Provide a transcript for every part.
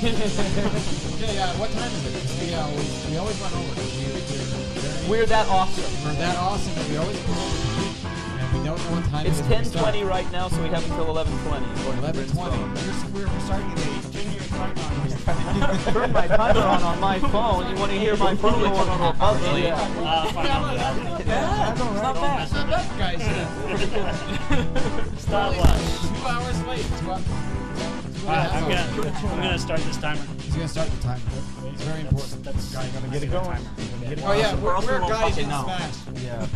Yeah. What time is it? We always run over. We're that awesome. We're that awesome that we always go over. And we don't know what time it is. It's 10:20 right now, so we have until 11:20. 11:20. We're starting at 8. Turn my timer on my phone. You want to hear my phone going a little buzzy? It's not bad. It's not bad, guys. Stop watch. 2 hours late. Alright, I'm gonna start this timer. He's gonna start the timer. It's very important. That's Gonna get it going. Oh yeah, we're Gaijin Smash. Yeah.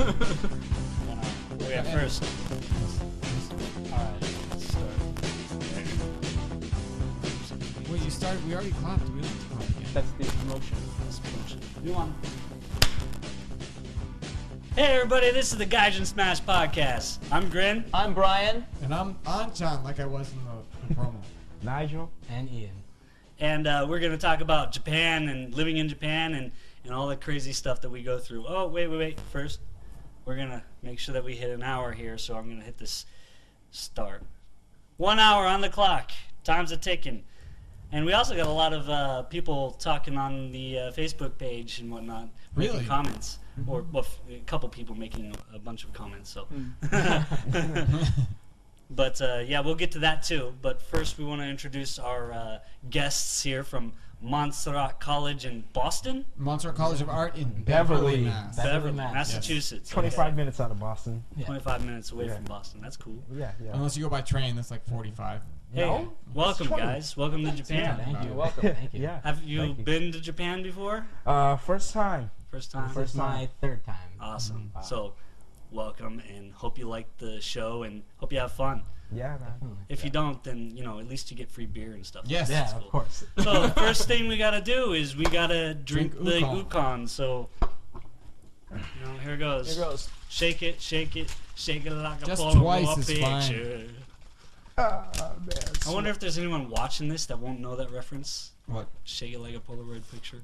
Okay, first. Alright, let's start. Wait, you started? We already clapped. We don't have to clap again. That's the promotion. You want? Hey everybody, this is the Gaijin Smash podcast. I'm Grin. I'm Brian. And I'm Unchi, like I was in the promo. Nigel. And Ian. And we're going to talk about Japan and living in Japan and all the crazy stuff that we go through. Oh, wait. First, we're going to make sure that we hit an hour here, so I'm going to hit this start. 1 hour on the clock. Time's a ticking. And we also got a lot of people talking on the Facebook page and whatnot, making comments. Or well, a couple people making a bunch of comments. So, but yeah, we'll get to that too. But first, we want to introduce our guests here from Montserrat College in Boston. Montserrat College of Art in Beverly, Mass. Beverly, Massachusetts. 25 minutes out of Boston. Yeah. 25 minutes away from Boston. That's cool. Yeah. Unless you go by train, that's like 45. Hey, No? welcome 20. guys. Welcome to Japan. Thank you. You're welcome. Thank you. Yeah. Have you Thank you. been to Japan before? First time. First time? This is my third time. Awesome. Wow. So, welcome and hope you like the show and hope you have fun. Yeah, man. Definitely. If you don't, then, at least you get free beer and stuff. Yes. Yeah, That's of cool. course. So, first thing we gotta do is we gotta drink the Ukon. Ukon. So, here it goes. Here goes. Shake it, shake it, shake it like a Just Polaroid twice is picture. Man. I wonder if there's anyone watching this that won't know that reference. What? Shake it like a Polaroid picture.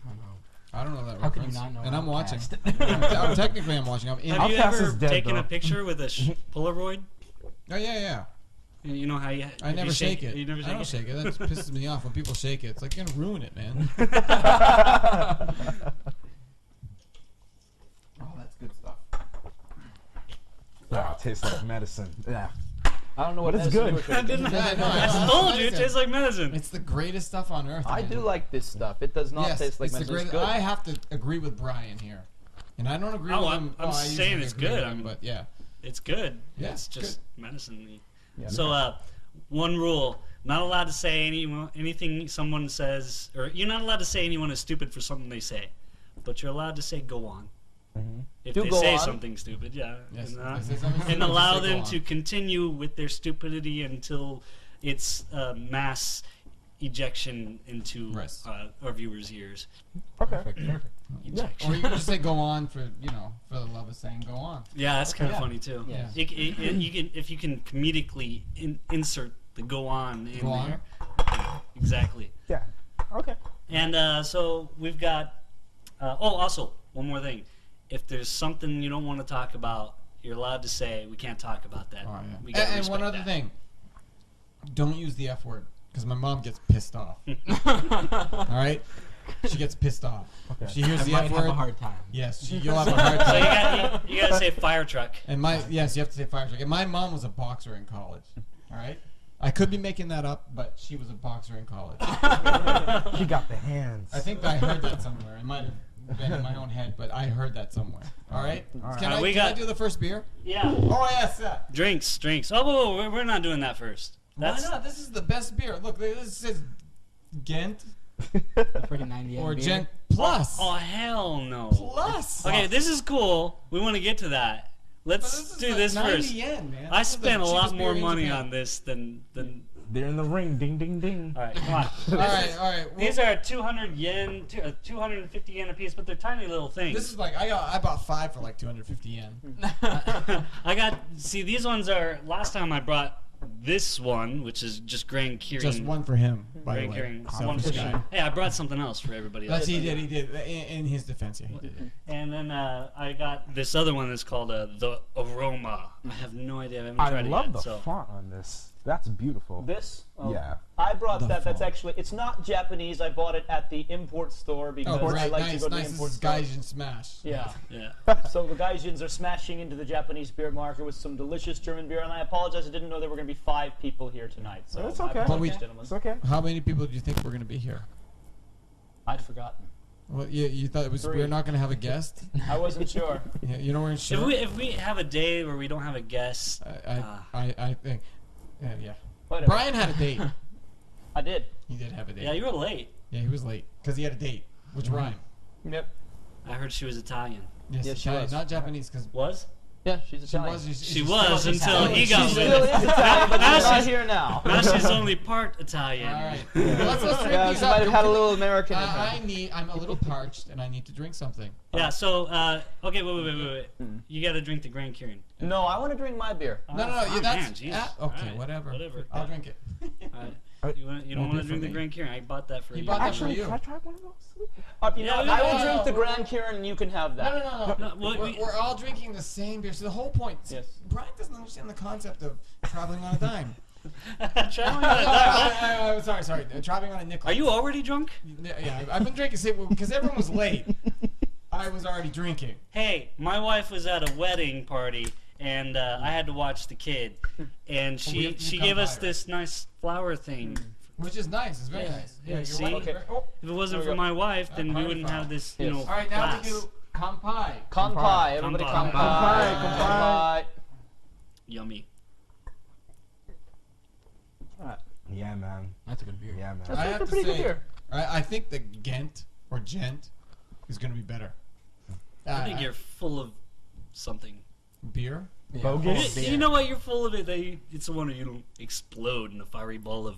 I don't know that How could you reference. not know? And I'm watching. Oh, Technically, I'm watching. I'm in. Have you Outcast ever is dead, taken though. a picture with a Polaroid? Oh yeah. You know how you? I if never you shake it. You never I shake don't it. shake it. That pisses me off when people shake it. It's like you're gonna ruin it, man. Oh, that's good stuff. Yeah, it tastes like medicine. Yeah. I don't know what But it's medicine good. you were drinking. I told you it tastes like medicine. It's the greatest stuff on earth. I man. do like this stuff. It does not Yes, taste like it's the medicine. It's greatest. good. I have to agree with Brian here, and I don't agree with him. I'm I saying usually it's agree good. with him, but yeah. It's good. Yeah, It's it's just medicine. Yeah. So, one rule: not allowed to say anything someone says, or you're not allowed to say anyone is stupid for something they say, but you're allowed to say "go on" if Do they go say on. something stupid. Yeah, Yes, and, if they say something stupid, and just allow say, them "Go to on." continue with their stupidity until it's mass ejection into Right. our viewers' ears. Okay. Perfect. Ejection. Or you can just say "go on" for for the love of saying "go on." Yeah, that's kind of Yeah. funny too. Yeah. You can if you can comedically insert the "go on" in Go on. there. Exactly. Yeah. Okay. And so we've got. Also, one more thing. If there's something you don't want to talk about, you're allowed to say we can't talk about that. Oh, yeah. We gotta And respect one other that. thing, don't use the F word because my mom gets pissed off. All right, she gets pissed off. Okay. If she hears I the might F have word. a hard time. Yes, you'll have a hard So time. you gotta say fire truck. And yes, you have to say fire truck. And my mom was a boxer in college. All right, I could be making that up, but she was a boxer in college. She got the hands. I think I heard that somewhere. It might have been in my own head, but I heard that somewhere. All right, All right. Can I We can I got- do the first beer? Yeah. Oh yes. Drinks. Oh, whoa, we're not doing that first. Why not? This is the best beer. Look, this says Gent The freaking 90 or beer. Gent Plus. Oh hell no. Plus. Okay, this is cool. We want to get to that. But Let's is do like this 90 first. yen, man. I This is the spent a lot cheapest beer more in money Japan. on this than. They're in the ring. Ding, ding, ding. All right, come on. All right. Well, These are 200 yen, 250 yen a piece, but they're tiny little things. this is like I bought 5 for like 250 yen. See, these ones are. Last time I brought this one, which is just Grand Kirin. Just one for him, by the Grand way. Kirin. One Selfish for guy. sure. Hey, I brought something else for everybody else. That's he did. In his defense, yeah, he did. And then I got this other one that's called the Aroma. I have no idea. I haven't I tried it love yet. the So font on this. That's beautiful. This? Oh, Yeah. I brought The that. That's phone. actually, it's not Japanese. I bought it at the import store because Oh, I great. like to Nice, go to nice. the This import is store. Gaijin Smash. Yeah. Yeah. So the Gaijins are smashing into the Japanese beer market with some delicious German beer, and I apologize, I didn't know there were going to be 5 people here tonight. So That's my okay. apologies, But we- gentlemen. It's okay. How many people do you think we're going to be here? I'd forgotten. Well, you thought it was 3. we're not going to have a guest? I wasn't sure. Yeah, you know we're in sure. If we have a day where we don't have a guest, I think. Yeah. Whatever. Brian had a date. I did. He did have a date. yeah, you were late. Yeah, he was late because he had a date, which rhymed. Yep. I heard she was Italian. Yes, Yes, she Italian, was. not Japanese because Was? Yeah, she's she Italian. was. She was until he She got with still it. is Italian, but Now she's not she's- here now. Now she's only part Italian. All right. Let's drink Yeah, these she up. might have had a Don't little American in I her. I'm a little parched and I need to drink something. Yeah. So okay, wait. You got to drink the Grand Kirin. No, I want to drink my beer. No, Oh, that's man, jeez. okay. All right, Whatever. Whatever. I'll drink it. All right. You don't Won't want be to drink for the me. Grand Kirin? I bought that for He you. bought that for Actually, you. can I try one of those? You know, Yeah, I will yeah, drink the yeah. Grand Kirin and you can have that. No. No, well, We're all drinking the same beer. So the whole point. Yes. Brian doesn't understand the concept of traveling on a dime. Traveling on a dime. Sorry. Traveling on a nickel. Are you already drunk? Yeah, I've been drinking because everyone was late. I was already drinking. Hey, my wife was at a wedding party, and I had to watch the kid, and you she come gave us by, this nice flower thing. Which is nice. It's very Yeah. nice. Yeah, your see? wife- Okay. Oh. If it wasn't There we for go. my wife, then we party wouldn't foul. have this, Yes. know, All right, now glass. we do kanpai. Kanpai, everybody Kanpai. kanpai. Kanpai. Yummy. Alright. Yeah, man. That's a good beer. Yeah, man. That's I a have to pretty good say, beer. I think the Gent or Gent is going to be better. I think you're full of something. Beer? Yeah. Bogus. You know what? You're full of it. It's the one where you don't explode in a fiery ball of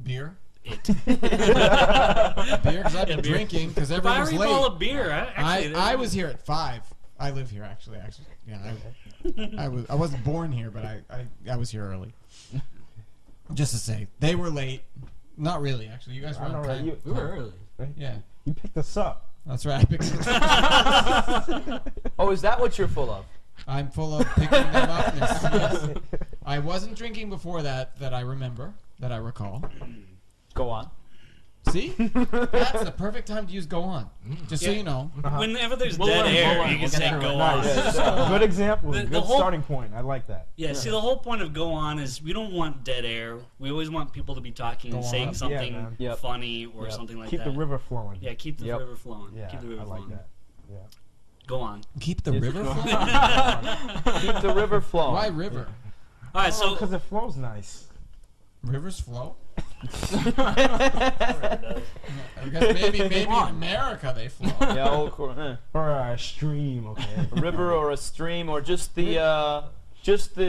Beer? it. Beer? Because I've Yeah, been beer. drinking because everyone was Fiery late. ball of beer. Actually, I was here at 5. I live here actually. Yeah, I wasn't born here, but I was here early. Just to say, they were late. Not really, actually. You guys were I know, on right? time. We were early. Yeah, You picked us up. that's right. I picked it up. Oh, is that what you're full of? I'm full of picking them up. Yes. I wasn't drinking before that I remember, that I recall. Go on. See? That's the perfect time to use go on. Just so Yeah. you know. Whenever there's We'll dead learn, air, we'll learn. you can We'll say get go that on. Nice. Good example. The Good whole- starting point. I like that. Yeah, see, the whole point of go on is we don't want dead air. We always want people to be talking Go and on. saying Yeah, something man. Yep. funny or Yep. something like Keep that. the river flowing. Yeah, keep the Yep. river flowing. Yeah, Keep the river I like flowing. that. Yeah. Go on. Keep the Yes, river go flowing? Keep the river flowing. Why river? All right, so because it flows nice. Rivers flow? I guess maybe in America they flow. Yeah, old Or a stream, okay. a river or a stream or just the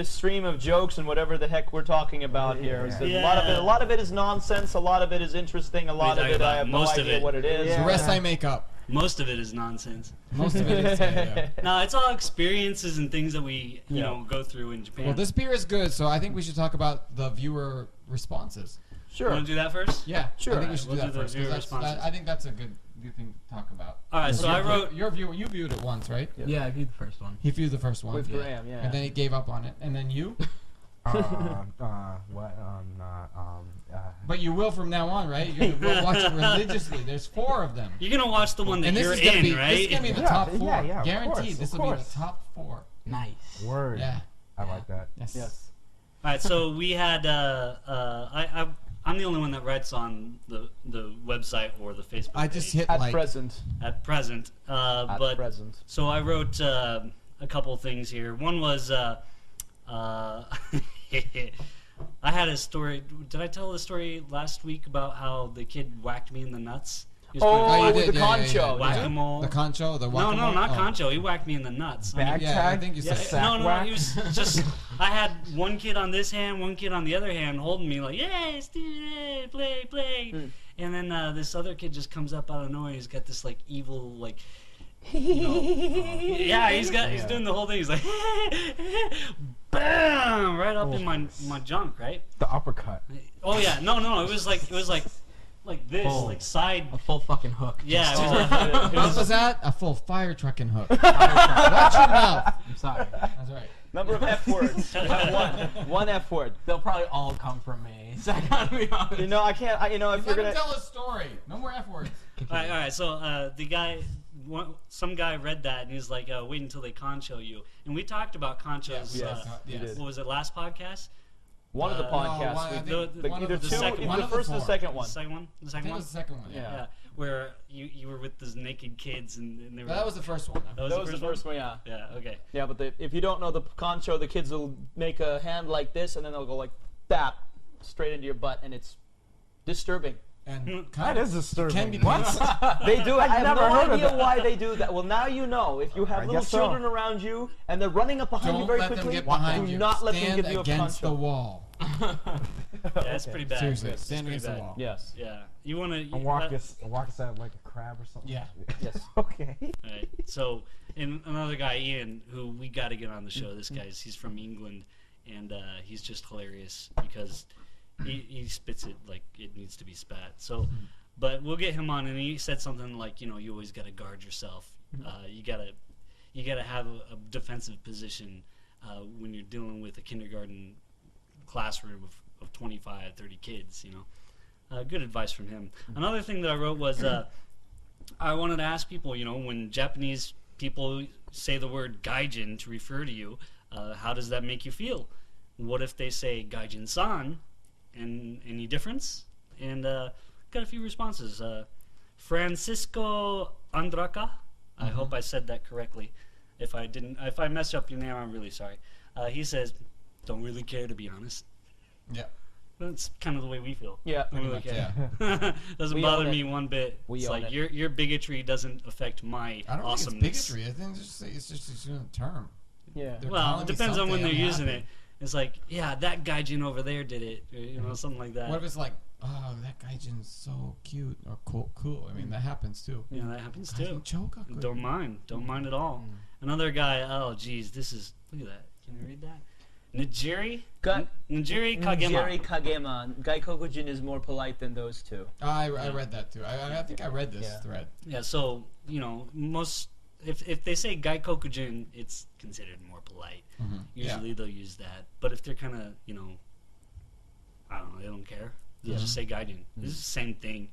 stream of jokes and whatever the heck we're talking about here. So Yeah. a lot of it is nonsense. A lot of it is interesting. A lot of talking it I about? have no Most of idea it. what it is. Yeah. The rest I make up. most of it is nonsense. Most of it is. Yeah. No, it's all experiences and things that we you Yeah. know go through in Japan. Well, this beer is good, so I think we should talk about the viewer responses. You Sure. want to do that first? Yeah, Sure. I think we should We'll do that do the first. 'Cause viewer that's- responses. I think that's a good thing to talk about. All right, so I wrote. Your viewer. You viewed it once, right? Yeah. Yeah, I viewed the first one. He viewed the first one. With yeah. Graham, yeah. And then he gave up on it, and then you. What? But you will from now on, right? You're gonna watch it religiously. There's 4 of them. You're gonna watch the one that And this you're is gonna in, be right? this is gonna be the Yeah, top 4. yeah, of Guaranteed. course, This of will be the course. top 4. Nice. Word. Yeah. I like that. Yes. Yes. All right, so we had. I'm the only one that writes on the website or the Facebook. I just page hit At like. present. at present. At But present. so I wrote a couple things here. One was I had a story. Did I tell the story last week about how the kid whacked me in the nuts? He was Oh, playing you with did, the yeah, yeah, Kancho. yeah. Whack-a-mole. The Kancho, the No, whack-a-mole? not Oh. Kancho. He whacked me in the nuts. I mean, Bag Yeah, I tag? think you yeah, said sack no, whack? he was just. I had one kid on this hand, one kid on the other hand, holding me like, "Yes, play." And then this other kid just comes up out of nowhere. He's got this like evil like. You know, yeah, he's doing the whole thing. He's like, bam, right up in my junk, right? The uppercut. Oh yeah, no, it was like this, Oh. like side. A full fucking hook. Yeah, Just- it was like, it What was was that? A full firetruckin hook. Watch your mouth. I'm sorry. That's right. Number of F words. One F word. They'll probably all come from me. So I gotta be honest. You know, I can't. If you're Let him gonna. tell a story. No more F words. All right. So the guy, some guy read that and he's like, "Wait until they Kancho you." And we talked about Kancho's. Yes. What was it? Last podcast. One of the podcasts. I think The- one either of the two, second- either one the of the first or the four. second The one. second one. The I second think it one. was the second one. Yeah. Yeah. Where you were with those naked kids and they were. That was the first one. That That was the first one, yeah. Yeah. Okay. Yeah, but if you don't know the Kancho, the kids will make a hand like this, and then they'll go like that, straight into your butt, and it's disturbing. And That kind is disturbing. can be They do. I have never no heard of idea that. why they do that. Well, now you know. If you have I little guess so. children around you and they're running up behind you Don't very let quickly, them get behind do you. not let them Stand give you a against the Kancho. wall. Yeah, it's pretty bad. Seriously, It's stand pretty against the bad. wall. Yes. Yeah. You want to. And walk us out like a crab or something. Yeah. Yes. Okay. Right. So, and another guy, Ian, who we got to get on the show. This guy's he's from England, and he's just hilarious because he spits it like it needs to be spat. So, but we'll get him on, and he said something like, you always got to guard yourself. You gotta have a defensive position when you're dealing with a kindergarten classroom of 25, 30 kids. Good advice from him. Another thing that I wrote was I wanted to ask people, when Japanese people say the word gaijin to refer to you, how does that make you feel? What if they say gaijin-san? And any difference? And got a few responses. Francisco Andraka. I hope I said that correctly. If I messed up your name, I'm really sorry. He says, "Don't really care, to be honest." Yeah. That's kind of the way we feel. Yeah. Don't really much, care. Doesn't We bother own it. me one bit. We It's own like it. your bigotry doesn't affect my I don't awesomeness. think it's bigotry. I think it's just a term. Yeah. They're Well, calling it me depends on when something, they're I'm using happy. it. It's like, yeah, that gaijin over there did it, or, something like that. What if it's like, oh, that gaijin's so cute or cool? I mean, that happens too. Yeah, that happens too. Gaijin Chokaku. Don't mind at all. Another guy. Oh, geez, look at that. Can you read that? Nigiri Jerry Kagema. Kagema. Gaikokujin is more polite than those two. I read that too. I think I read this Yeah. thread. Yeah, so most if they say Gaikokujin, it's considered more polite. Usually they'll use that, but if they're kind of I don't know, they don't care. They'll just say gaijin. This is the same thing.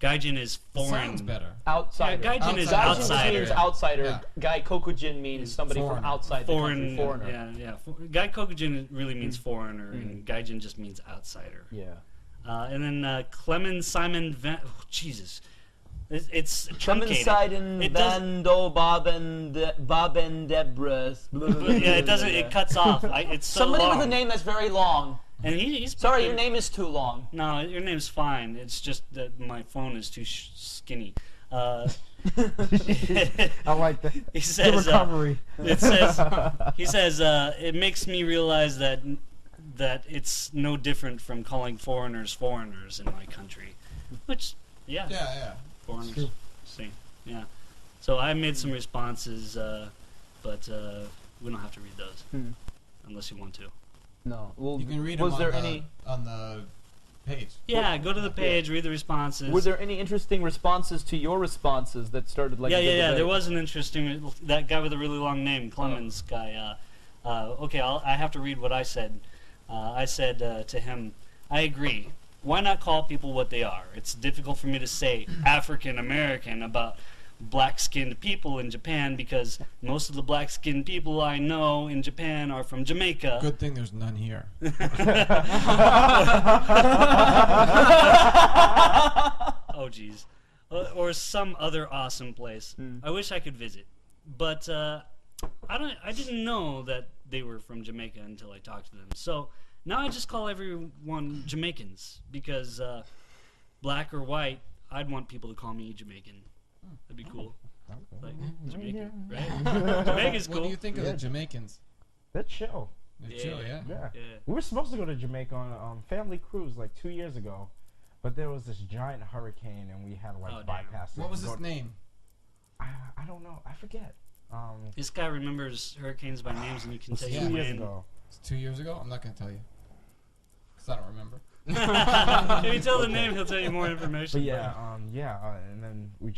Gaijin is foreign. Sounds better. Outsider. Yeah, gaijin is Outsider. Gaijin just outsider. means outsider. Yeah. Gaikokujin means somebody Foreigner. from outside Foreign, the country. Foreigner. yeah. Gaikokujin really means foreigner, and gaijin just means outsider. Yeah. And then Clemens Simon Van. Oh, Jesus, it's Clemens truncated. Seiden, It does- Vando, Boben Debras. Yeah, it doesn't. It cuts off. It's so Somebody long. with a name that's very long. And he's Sorry, your name is too long. No, your name's fine. It's just that my phone is too skinny. I like that. He Good says. recovery. It says. He says. It makes me realize that it's no different from calling foreigners in my country, which Yeah. foreigners. true. See, yeah. So I made some responses, but we don't have to read those unless you want to. No. Well, You can read was them there on, any? on the page. Yeah, go to the page, read the responses. Were there any interesting responses to your responses that started like? Yeah. a debate? There was an interesting that guy with a really long name, Clemens guy. Okay, I have to read what I said. I said to him, I agree. Why not call people what they are? It's difficult for me to say African American about black-skinned people in Japan because most of the black-skinned people I know in Japan are from Jamaica. Good thing there's none here. Oh, geez. Or some other awesome place. I wish I could visit, but I didn't know that they were from Jamaica until I talked to them. So now I just call everyone Jamaicans because black or white, I'd want people to call me Jamaican. That'd be cool. Like Jamaican, right? Jamaica's cool. What do you think of the Yeah. Jamaicans? That's chill. They're chill, yeah. Yeah. Yeah. We were supposed to go to Jamaica on a family cruise like 2 years ago, but there was this giant hurricane and we had to like Oh, damn. bypass it. What was and his go- name? I don't know. I forget. This guy remembers hurricanes by names, and you can It was tell 2 you years when. ago. It's 2 years ago? I'm not going to tell you. Because I don't remember. If you tell the name, he'll tell you more information. But yeah, and then we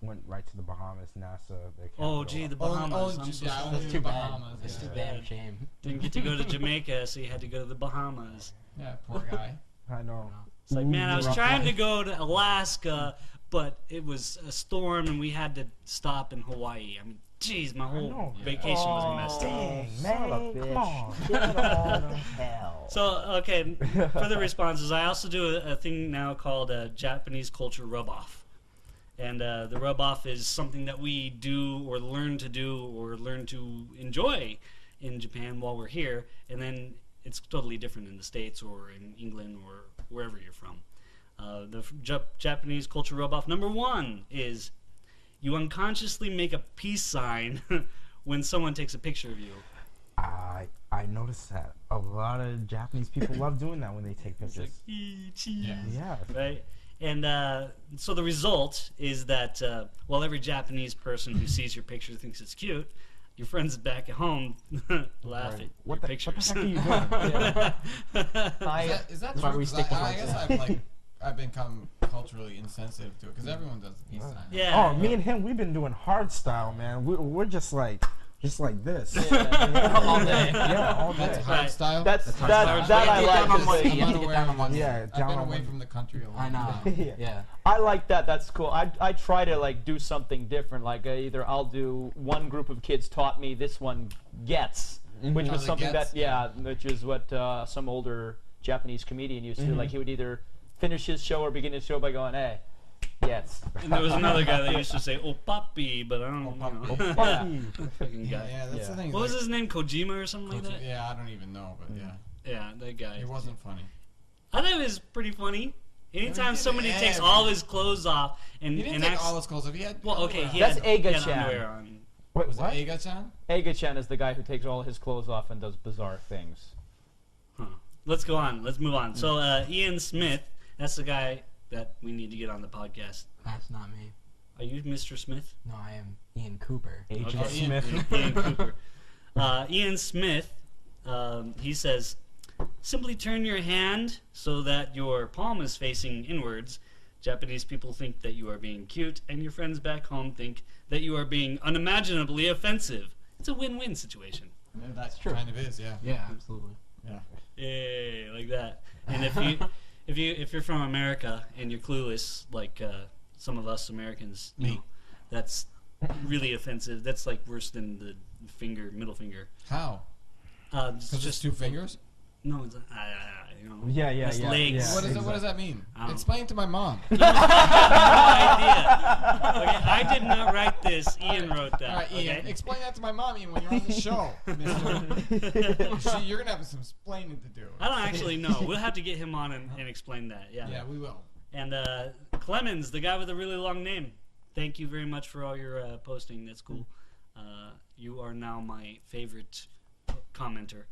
went right to the Bahamas, NASA. their Oh, capital. gee, the Bahamas. I'm so yeah, sorry. That's too bad. Bahamas, That's yeah. too bad. Shame. Didn't get to go to Jamaica, so you had to go to the Bahamas. Yeah, poor guy. I know. It's like, man, I was rough trying to life. go to Alaska, but it was a storm and we had to stop in Hawaii. I mean, geez, my whole know. vacation was messed up. Dang, Son of a man, bitch. come on. Get on to hell. So, okay, for the responses, I also do a thing now called Japanese culture rub-off. And the rub-off is something that we do or learn to enjoy in Japan while we're here, and then it's totally different in the States or in England or wherever you're from. Japanese culture rub-off number 1 is you unconsciously make a peace sign when someone takes a picture of you. I noticed that a lot of Japanese people love doing that when they take It's like, pictures. cheese. Yeah. Right? And so the result is that while every Japanese person who sees your picture thinks it's cute, your friends back at home laugh at What your the pictures. heck are you doing? Is that Why true? we 'Cause stick with I like guess that. I've become culturally insensitive to it because everyone does the peace sign. Yeah. Oh, me and him, we've been doing hard style, man. We're just like this. All day. Yeah, all That's day. hard Right. style. That hard. I You like. have to get down on to one see. knee. You have to get down on one knee. Yeah, I've down been on away one- from the country a lot. I know. Yeah. Yeah. I like that. That's cool. I try to like do something different. Like either I'll do one group of kids taught me this one gets, which Oh, was the something gets, that which is what some older Japanese comedian used to do. Like he would either finish his show or begin his show by going, "Hey, gets." And there was another guy that used to say, "Oh, papi," but I don't know. papi. Yeah. Fucking Yeah, guy. yeah, that's the thing. What was like, his name? Kojima or something like that? Yeah, I don't even know, but yeah, Yeah, that guy. it wasn't funny. I thought it was pretty funny. Anytime did somebody it takes every- all his clothes off and He didn't and take acts, all his clothes off. He had. well, okay, he That's had, he had Eiga-chan. underwear on. Wait, Was what? it Eiga-chan? Eiga-chan is the guy who takes all his clothes off and does bizarre things. Huh. Let's go on. Let's move on. So Ian Smith, that's the guy that we need to get on the podcast. That's not me. Are you Mr. Smith? No, I am Ian Cooper. Agent Okay. Smith. Ian Cooper. Ian Smith, he says, simply turn your hand so that your palm is facing inwards. Japanese people think that you are being cute, and your friends back home think that you are being unimaginably offensive. It's a win-win situation. Yeah, that true. kind of is, yeah. Yeah, absolutely. Yeah. Yay, like that. And if you're from America and you're clueless, like some of us Americans, Me. know, that's really offensive. That's like worse than the middle finger. How? It's Because just 2 fingers? no, it's you know. Yeah, yeah, it's yeah, legs. yeah. What is it? What does that mean? Explain to my mom. No idea. Okay, I did not write this. Ian wrote that. All right, Ian, okay? explain that to my mom, Ian, when you're on the show, mister. See, you're going to have some explaining to do. I don't actually know. We'll have to get him on and explain that. Yeah. Yeah, we will. And Clemens, the guy with a really long name, thank you very much for all your posting. That's cool. You are now my favorite commenter.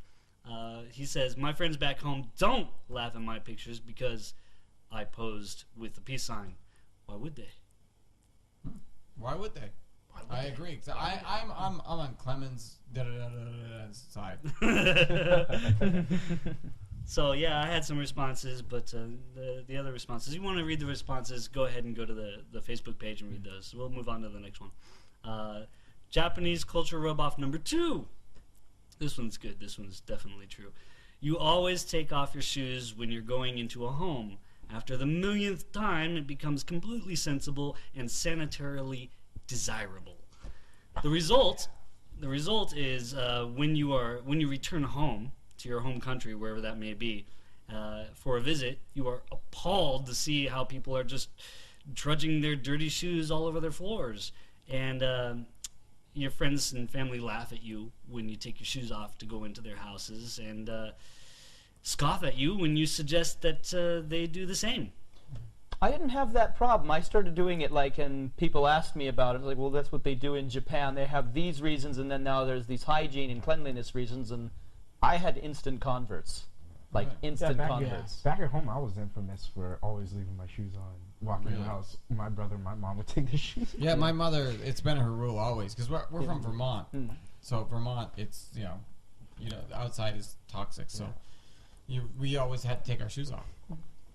He says, my friends back home don't laugh at my pictures because I posed with the peace sign. Why would they? Why would they? I agree. 'Cause I'm on Clemens' side. So yeah, I had some responses, but the other responses, you want to read the responses, go ahead and go to the Facebook page and read those. We'll move on to the next one. Japanese culture rub-off number 2. This one's good. This one's definitely true. You always take off your shoes when you're going into a home. After the millionth time, it becomes completely sensible and sanitarily desirable. The result is when you return home to your home country, wherever that may be, for a visit, you are appalled to see how people are just trudging their dirty shoes all over their floors, and your friends and family laugh at you when you take your shoes off to go into their houses, and scoff at you when you suggest that they do the same. I didn't have that problem. I started doing it and people asked me about it. Like, well, that's what they do in Japan. They have these reasons, and then now there's these hygiene and cleanliness reasons, and I had instant converts. Like, Right. instant back, converts. back at home, I was infamous for always leaving my shoes on, walking in the Really? house. My brother and my mom would take the shoes. Yeah, my mother, it's been her rule always, because we're from Vermont. Mm. So Vermont, it's, the outside is toxic, so we always had to take our shoes off.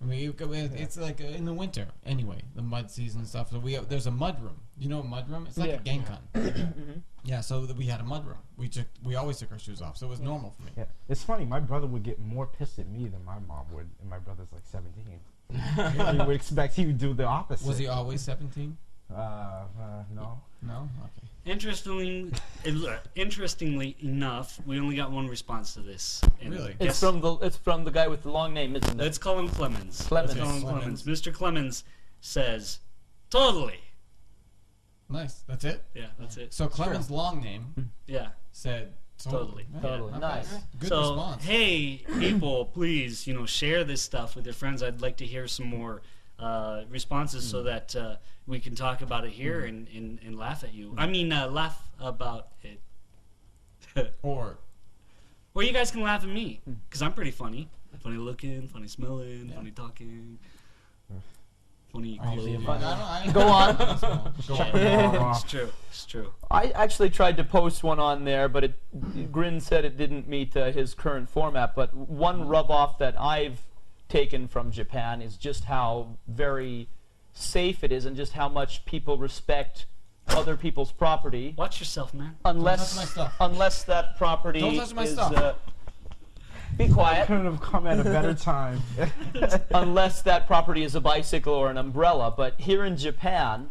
I mean, it's like in the winter anyway, the mud season and stuff. So there's a mud room. You know a mud room? It's like a Genkan. Yeah, so we had a mud room. We always took our shoes off, so it was normal for me. Yeah, it's funny. My brother would get more pissed at me than my mom would, and my brother's like 17. You would expect he would do the opposite. Was he always 17? No. No? Okay. Interestingly enough, we only got one response to this. And Really? It's from the guy with the long name, isn't it? Let's call him Clemens. Clemens. Let's call him Clemens. Clemens. Mr. Clemens says, totally. Nice. That's it? Yeah, that's it. So Clemens' long name Yeah. said Totally. Yeah, Totally. okay. Nice. Good So, response. hey, people, please, share this stuff with your friends. I'd like to hear some more responses so that we can talk about it here and laugh at you. I mean, laugh about it. Or you guys can laugh at me, because I'm pretty funny. Funny looking, funny smelling, funny talking, funny clothing. Go on. Yeah, it's true. It's true. I actually tried to post one on there, but Grin said it didn't meet his current format. But one rub-off that I've taken from Japan is just how very safe it is and just how much people respect other people's property. Watch yourself, man. Unless, Don't touch my stuff. unless that property Don't touch my is... stuff. Be I quiet. couldn't have come at a better time. Unless that property is a bicycle or an umbrella. But here in Japan,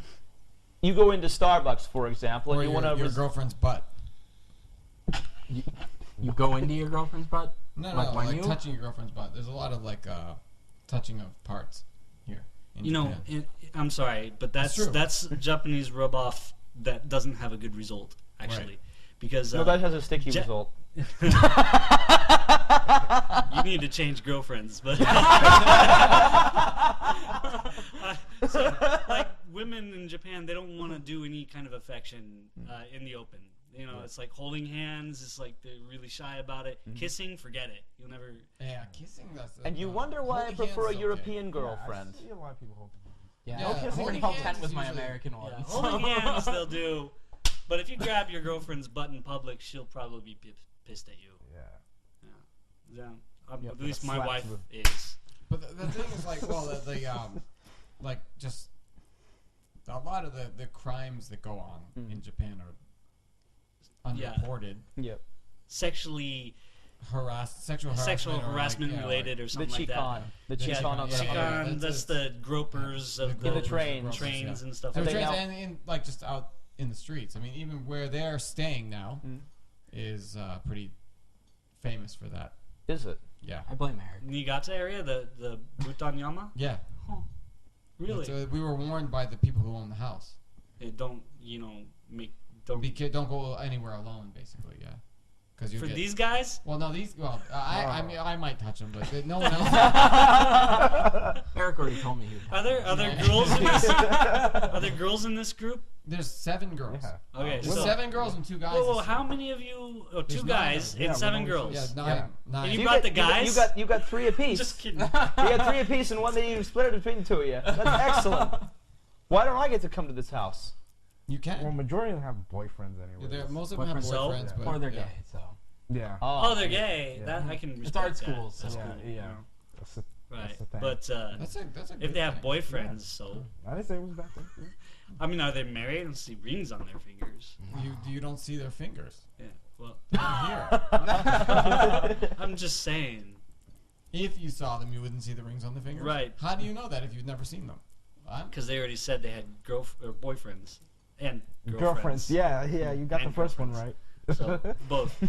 you go into Starbucks, for example, and or you want to... your girlfriend's butt. You go into your girlfriend's butt? No, Like touching your girlfriend's butt. There's a lot of touching of parts here. In Japan. I'm sorry, but true. that's Japanese rub-off that doesn't have a good result, actually. Right. Because No, that has a sticky result. you need to change girlfriends, but so, like women in Japan, they don't want to do any kind of affection in the open. It's like holding hands. It's like they're really shy about it. Kissing, forget it. You'll never. Yeah, kissing. And you wonder why I holding prefer a hands is European Yeah, girlfriend. I see a lot of people hold them. Yeah, Yeah, I'm holding pretty hands content is with my usually- American Yeah, ones. holding hands, they'll do. But if you grab your girlfriend's butt in public, she'll probably be pissed at you. Yeah. Yeah. At but least a my slap wife to the- is. But the thing is, just a lot of the crimes that go on in Japan are unreported. Yep. Sexual harassment or related or The something like that. chikan. The chikan on the Chikan, that's the gropers of In the trains trains. and stuff And like They that. now- in just out in the streets. I mean, even where they're staying now is pretty famous for that. Is it? Yeah. I blame Eric. Niigata area, the Butanyama? Yeah. Really? We were warned by the people who own the house. Don't Don't go anywhere alone, basically. Yeah. Because for these guys? Well, no, I mean, I might touch them, but no one else. Eric already told me he would. Are there girls in this? Are there girls in this group? There's 7 girls. Yeah. Okay, There's so 7 girls and 2 guys. whoa, how many of you? Oh, 2 There's 9 guys of and them. 7 Yeah, girls. Yeah, 9. Yeah. 9. You brought the guys? You got 3 apiece. Just kidding. You got 3 apiece and one that you split it between the 2 of you. That's excellent. Why don't I get to come to this house? You can. Well, majority of them have boyfriends anyway. Most of them have Boyfriends. boyfriends, So? but Or they're yeah. gay, so. Yeah. Oh, they're gay. Yeah. That I can respect. It's art that. school, so. That's Yeah, cool. yeah. That's the Right. thing. But That's a if good they have thing. boyfriends, so I didn't say it was back then. I mean, are they married? I don't see rings on their fingers. You don't see their fingers. Yeah. Well, Here. I'm just saying. If you saw them, you wouldn't see the rings on the fingers. Right. How do you know that if you've never seen them? Because they already said they had boyfriends and Girlfriends. Yeah, you got And the first one girlfriends. right. So both. we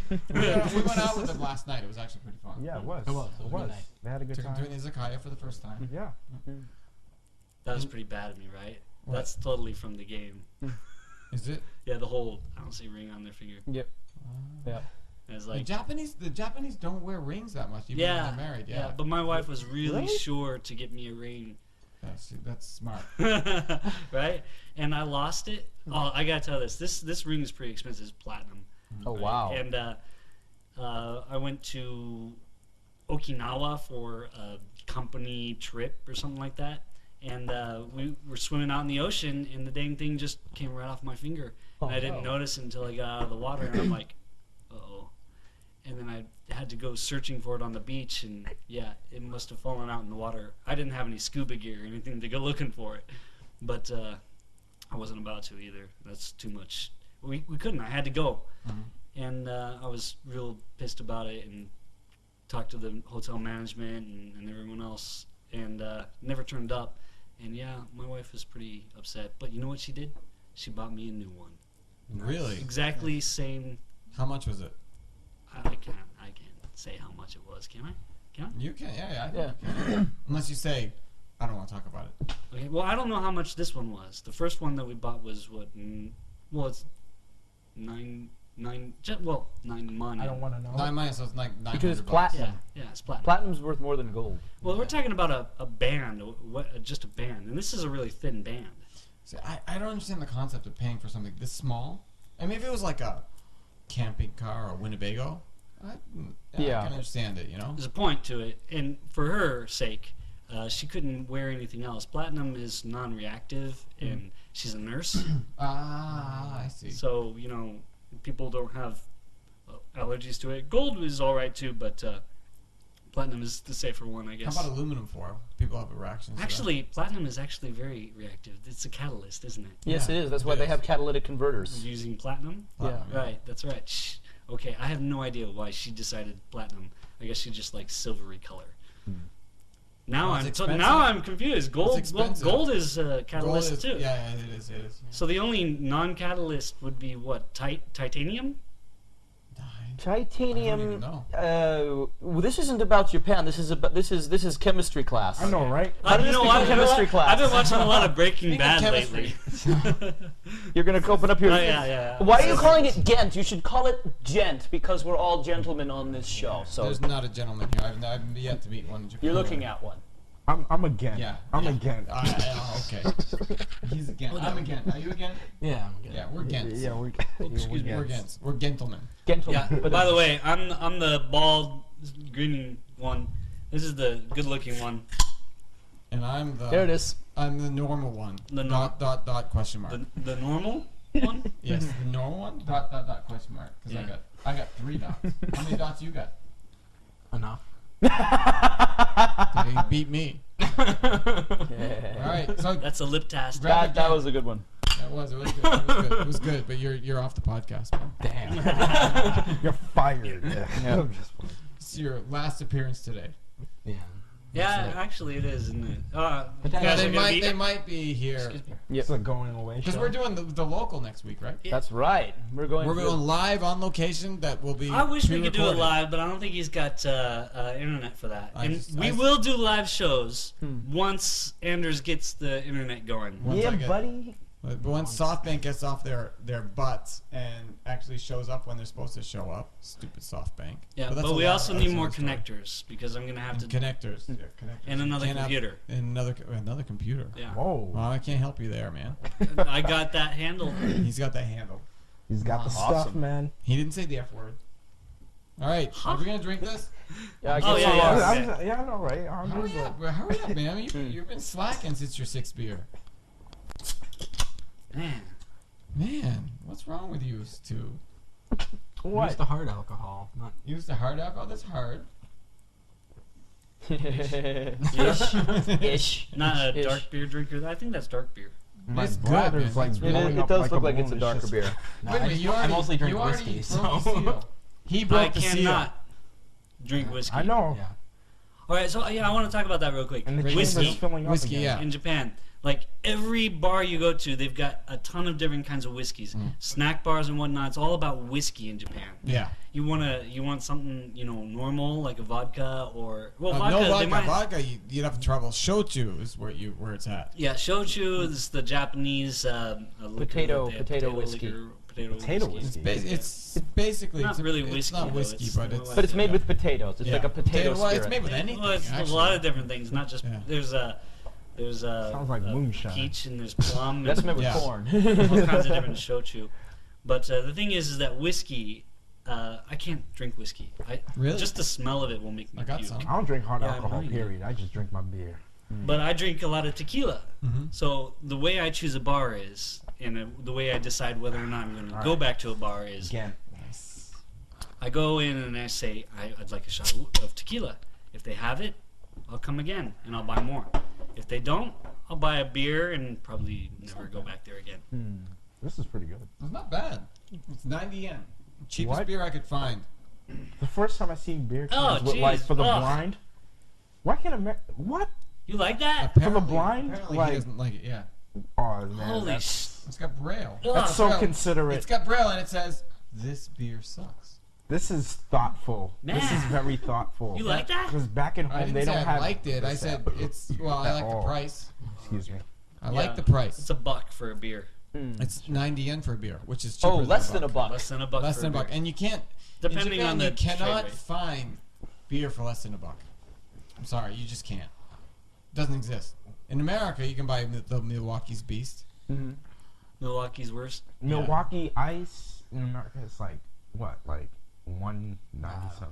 went out with them last night. It was actually pretty fun. Yeah, it was. It was really nice. They had a good Took them time. to an izakaya for the first time. Yeah. That was pretty bad of me, right? What? That's totally from the game. Is it? Yeah, the whole I don't see ring on their finger. Yep. Yeah. It's The like Japanese don't wear rings that much, even when they're married. Yeah. But my wife was really Really? sure to get me a ring. See, that's smart. Right? And I lost it. Oh, I gotta tell this ring is pretty expensive. It's platinum. Oh Right? wow. And I went to Okinawa for a company trip or something like that. And we were swimming out in the ocean, and the dang thing just came right off my finger. And I didn't notice until I got out of the water, and I'm like, uh-oh. and then I had to go searching for it on the beach, and yeah, it must have fallen out in the water. I didn't have any scuba gear or anything to go looking for it, but I wasn't about to either. That's too much. We couldn't. I had to go, and I was real pissed about it, and talked to the hotel management and everyone else, and never turned up. And yeah, my wife was pretty upset. But you know what she did? She bought me a new one. Really? Exactly same. How much was it? I can't say how much it was. Can I? You can, yeah. Yeah. Unless you say, I don't want to talk about it. Okay. Well, I don't know how much this one was. The first one that we bought was what? Well, it's 9 money. I don't want to know. 9 months, so it's like 900 Because it's bucks. platinum. Yeah, it's platinum. Platinum's worth more than gold. Well, we're talking about a band, just a band, and this is a really thin band. See, I don't understand the concept of paying for something this small. I mean, if it was like a camping car or Winnebago, I Yeah. can understand it, you know? There's a point to it, and for her sake, she couldn't wear anything else. Platinum is non-reactive, and she's a nurse, I see. so people don't have allergies to it. Gold is all right too, but platinum is the safer one, I How guess. about aluminum foil? People have reactions to that. Actually, platinum is actually very reactive. It's a catalyst, isn't it? Yes, Yeah, it is. That's why it they is. have catalytic converters. Using platinum? Platinum, Right, that's right. Shh. Okay, I have no idea why she decided platinum. I guess she just likes silvery color. Now Well, it's expensive. now I'm confused. Gold expensive. gold is Gold catalyst is, too. yeah, it is. So the only non-catalyst would be what? Titanium? I don't Titanium. even know. Well, this isn't about Japan. This is chemistry class. I know, right? How did this become chemistry class? I've been watching a lot of Breaking Speaking of Bad lately. You're gonna open up your. Oh, yeah. Why are you calling it gent? You should call it gent because we're all gentlemen on this show. So There's not a gentleman here. I've yet to meet one in Japan. you're looking at one. I'm again. Yeah. I'm again. Okay. He's again. I'm again. Are you again? Yeah, I'm good. Yeah, we're gens. Yeah, Excuse me. We're gens. We're gentlemen. Gentlemen. Yeah. But By the way, I'm the bald, green one. This is the good-looking one. And I'm the. there it is. I'm the normal one. The dot question mark. The normal one. Yes, the normal one. Dot question mark. Because Yeah. I got 3 dots. How many dots you got? Enough. You beat me. All right. So That's a lip task. That was a good one. It was good. It was good. But you're off the podcast, man. Damn. You're fired. Yeah. It's your last appearance today. Yeah. Yeah, actually it is, isn't it? But You that- guys Yeah, are gonna be- they might be here Excuse me. It's a going away because show. we're doing the local next week, right? That's right. We're going. We're going live on location. That will be. I wish we could do it pre-recorded. live, but I don't think he's got internet for that. And we I- will do live shows once Anders gets the internet going. Once yeah, I get- buddy. But once SoftBank gets off their butts and actually shows up when they're supposed to show up, stupid SoftBank. Yeah, that's but a we lot- also that's need more another story. connectors because I'm gonna have And to connectors. Yeah, connectors. and another Can't have- computer. and another computer. Yeah, Whoa. Well, I can't help you there, man. I got that handle. He's got that handle. He's got the Awesome. stuff, man. He didn't say the F word. All right, are we gonna drink this? Yeah, I Oh, guess yeah, you yeah. are. Okay. Yeah, I know, right? I'm Hurry just up, bro, hurry up, man. You've been slacking since your 6th beer. Man, what's wrong with you two? Use the hard alcohol. Not Use the hard alcohol. That's hard. Ish. Not a Ish. dark beer drinker. I think that's dark beer. my It's good, bladder's man. like It's really- blowing It up does like look a like it's a balloon. darker just- beer. No, Wait a minute, I mostly drink you already whiskey, broke so the seal. He I broke the seal. cannot drink whiskey. I know. yeah. All right, so yeah, I want to talk about that real quick. And the Whiskey. chamber's filling up Whiskey, again. yeah. In Japan, like every bar you go to, they've got a ton of different kinds of whiskeys, snack bars and whatnot. It's all about whiskey in Japan. Yeah. You want something normal like a vodka or vodka. No they vodka. might- Vodka, you'd have trouble. Shochu is where it's at. Yeah, shochu is the Japanese liquor Potato- that they have, potato whiskey. liquor, potato Potato whiskey. whiskey. It's basically Not really it's whiskey, not though, whiskey, it's but more it's like- But it's made Yeah. with potatoes. It's yeah. like a potato Well, spirit. it's made with anything. Well, it's actually. a lot of different things, not just Yeah. there's Sounds like moonshine. peach and there's plum. That's and made with Yeah. corn. all kinds of different shochu. But the thing is that whiskey, I can't drink whiskey. Really? Just the smell of it will make me I got puke. some. I don't drink hard Yeah, I alcohol, know you do. period. I just drink my beer. But I drink a lot of tequila. Mhm. So the way I choose a bar is, and the way I decide whether or not I'm going to go Alright. back to a bar is, Again. I go in and I say, I'd like a shot of tequila. If they have it, I'll come again and I'll buy more. If they don't, I'll buy a beer and probably never go back there again. This is pretty good. It's not bad. It's 90 yen. Cheapest What? beer I could find. The first time I seen beer Oh, cans with like jeez. for the Ugh. blind. Why can't what? You like that? Apparently, blind? Apparently Like- he doesn't like it, yeah. Oh man, Holy that's, It's got Braille. Ugh. that's so Braille. considerate. It's got Braille and it says, this beer sucks. This is thoughtful. This is Man. very thoughtful. You like that? Because back at I home didn't they say don't I have. liked it. I this said at- it's, well, I at like the all. price. Excuse me. I like Yeah. the price. It's $1 for a beer. It's 90 yen for a beer, which is cheaper Oh, less than a $1. buck. Less than $1 Less for than a buck. beer. And you can't, Depending in Japan, on the you cannot trade rate. find beer for less than $1. I'm sorry, you just can't. Doesn't exist. In America, you can buy the Milwaukee's Beast. Milwaukee's worst. Milwaukee Ice in America is like what, like $1.97.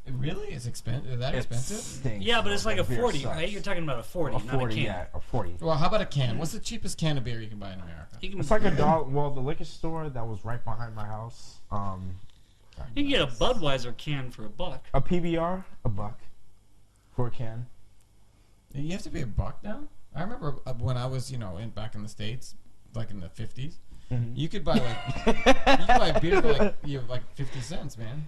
Really? It's expensive? Is that expensive? Yeah, but it's like a Beer 40, sucks. right? You're talking about a 40, A not a 40, can. yeah, a 40. Well, how about a can? What's the cheapest can of beer you can buy in America? You can, It's like $1. Well, the liquor store that was right behind my house. you can get a Budweiser can for $1. A PBR, $1 for a can. You have to pay $1 now? I remember when I was, back in the States, like in the 50s, you could buy you could buy beer for like 50 cents, man.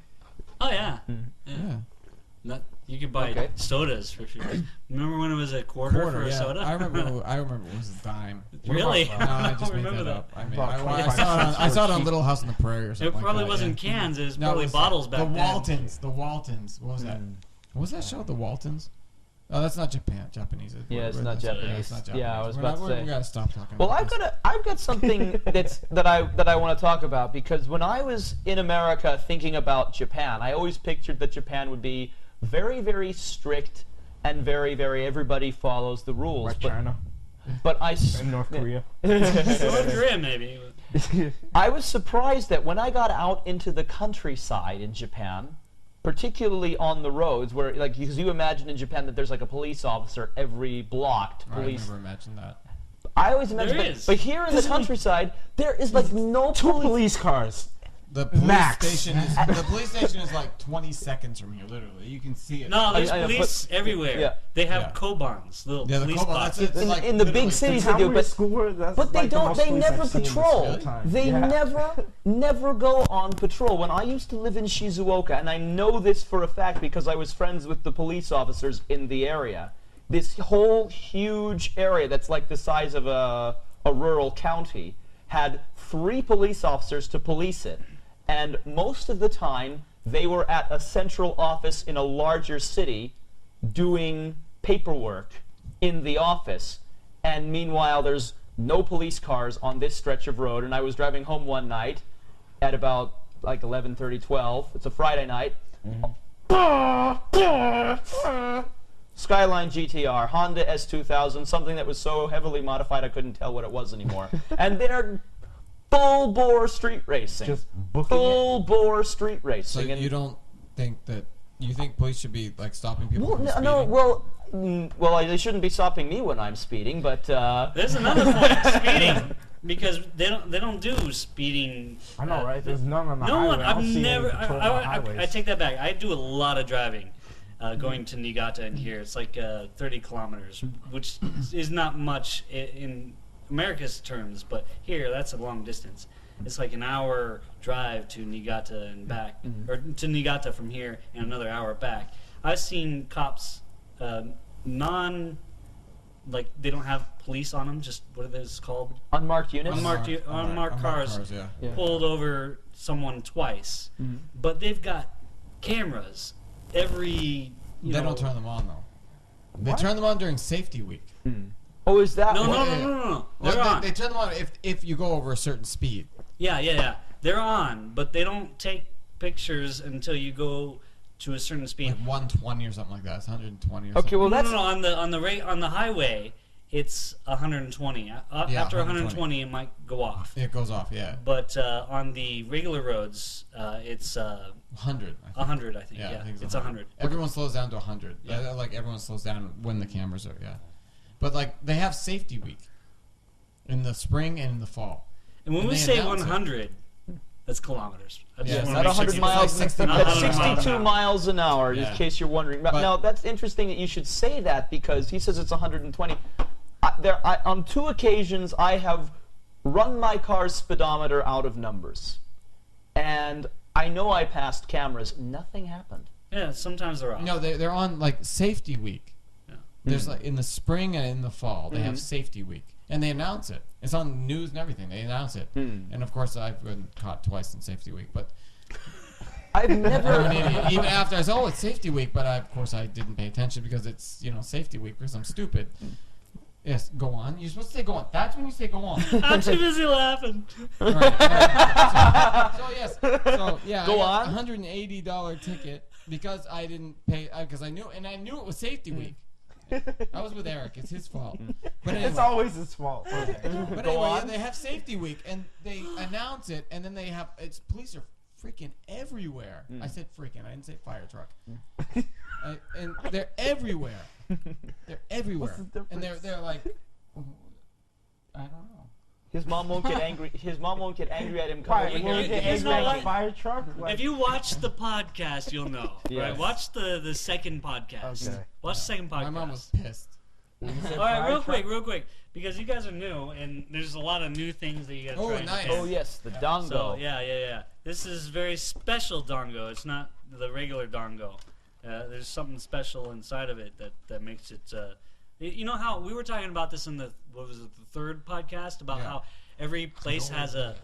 Oh, yeah. Yeah. You could buy Okay. sodas for $50. Remember when it was a quarter for a yeah. soda? I remember it was a dime. Really? No, I just don't made remember that that. up. About I 25 saw it on cheap. Little House on the Prairie or It something. probably like that, wasn't yeah. cans. It was No, probably it was bottles back the then. Waltons. The Waltons. What was that? What was that show? The Waltons? Oh, that's not Japanese. Yeah, it's We're not Japanese. It's not Japanese. Yeah, I was about to say. We gotta stop talking. Well, about I've got something that I want to talk about, because when I was in America thinking about Japan, I always pictured that Japan would be very, very strict and very, very everybody follows the rules. Like China But and North Korea. North Korea, maybe. I was surprised that when I got out into the countryside in Japan, particularly on the roads, where because you imagine in Japan that there's like a police officer every block to I police. never imagined that. I always imagine There that, is. but here in the countryside, there is like no Two police. police cars. The police Max. station is like 20 seconds from here. Literally, you can see it. No, there's I know, police everywhere. Yeah. They have Yeah. kobans, little Yeah, the police Cobalt, bots. that's it. It's like In the big literally- cities The they do, town we but school, that's But they like the don't. most They police never I've seen in this patrol. whole time. They Yeah. never go on patrol. When I used to live in Shizuoka, and I know this for a fact because I was friends with the police officers in the area. This whole huge area that's like the size of a rural county had 3 police officers to police it, and most of the time they were at a central office in a larger city doing paperwork in the office. And meanwhile, there's no police cars on this stretch of road. And I was driving home one night at about like 11:30, 12. It's a Friday night. Skyline GTR, Honda S2000, something that was so heavily modified I couldn't tell what it was anymore. And they're full bore street racing. Just booking it. Full bore street So racing. And you don't think that you think police should be like stopping people well, from no, speeding? they shouldn't be stopping me when I'm speeding, but There's another point, speeding, because they don't do speeding. I know, right? There's none on the No highway. one. I don't I've see any never. patrol on the highways. I take that back. I do a lot of driving, going to Niigata and here. It's like 30 kilometers, which is not much in America's terms, but here that's a long distance. It's like an hour drive to Niigata and back, or to Niigata from here, and another hour back. I've seen cops, like they don't have police on them. Just what are those called? unmarked units. Unmarked cars. Yeah. Yeah. Pulled over someone twice, but they've got cameras every. They don't turn them on though. They turn them on during safety week. Oh, is that No, what? no. They're on. They turn them on if you go over a certain speed. Yeah. They're on, but they don't take pictures until you go to a certain speed. Like 120 or something like that. It's 120 or Okay, something. well that's no, on the highway, it's 120. After 120, it might go off. It goes off, yeah. But on the regular roads, it's 100. I think. 100, I think. Yeah, Yeah, I think it's 100. Everyone slows down to 100. Yeah. Like everyone slows down when the cameras are, yeah. But like they have safety week in the spring and in the fall. And when And we they say announce it. 100, That's kilometers. I just Yes, wanna Not make sure 100 people- miles. It's like 60 That's miles an hour. 62 miles an hour, Yeah. in case you're wondering. But- Now, that's interesting that you should say that because he says it's 120. On 2 occasions, I have run my car's speedometer out of numbers. And I know I passed cameras. Nothing happened. Yeah, sometimes they're off. No, they're on like safety week. Yeah. There's like in the spring and in the fall they have Mhm. safety week, and they announce it. It's on the news and everything. They announce it, and of course I've been caught twice in safety week. But I've I'm never. an idiot. Even after I said, "Oh, it's safety week," but of course I didn't pay attention because it's safety week because I'm stupid. Yes, go on. You're supposed to say go on. That's when you say go on. I'm too busy laughing. All right. So yes. So yeah. Go I got on. $180 ticket because I didn't pay because I knew it was safety week. I was with Eric. It's his fault. But anyway, It's always his fault. but Go anyway, on. they have safety week and they announce it, and then they have police are freaking everywhere. I said freaking. I didn't say fire truck. And they're everywhere. They're everywhere. What's the And difference? they're like, I don't know. His mom won't get angry. His mom won't get angry at him. Why? Coming When over you here. get He's angry not at like- a fire truck? Like, If you watch the podcast, you'll know. Yes. Right? Watch the second podcast. Okay. Watch the second podcast. My mom was pissed. when you said All right, fire real truck, quick, because you guys are new, and there's a lot of new things that you guys. Oh, try in nice. Japan. Oh yes, the dongo. So yeah. This is very special dango. It's not the regular dango. There's something special inside of it that makes it. You know how we were talking about this in the third podcast about how every place has a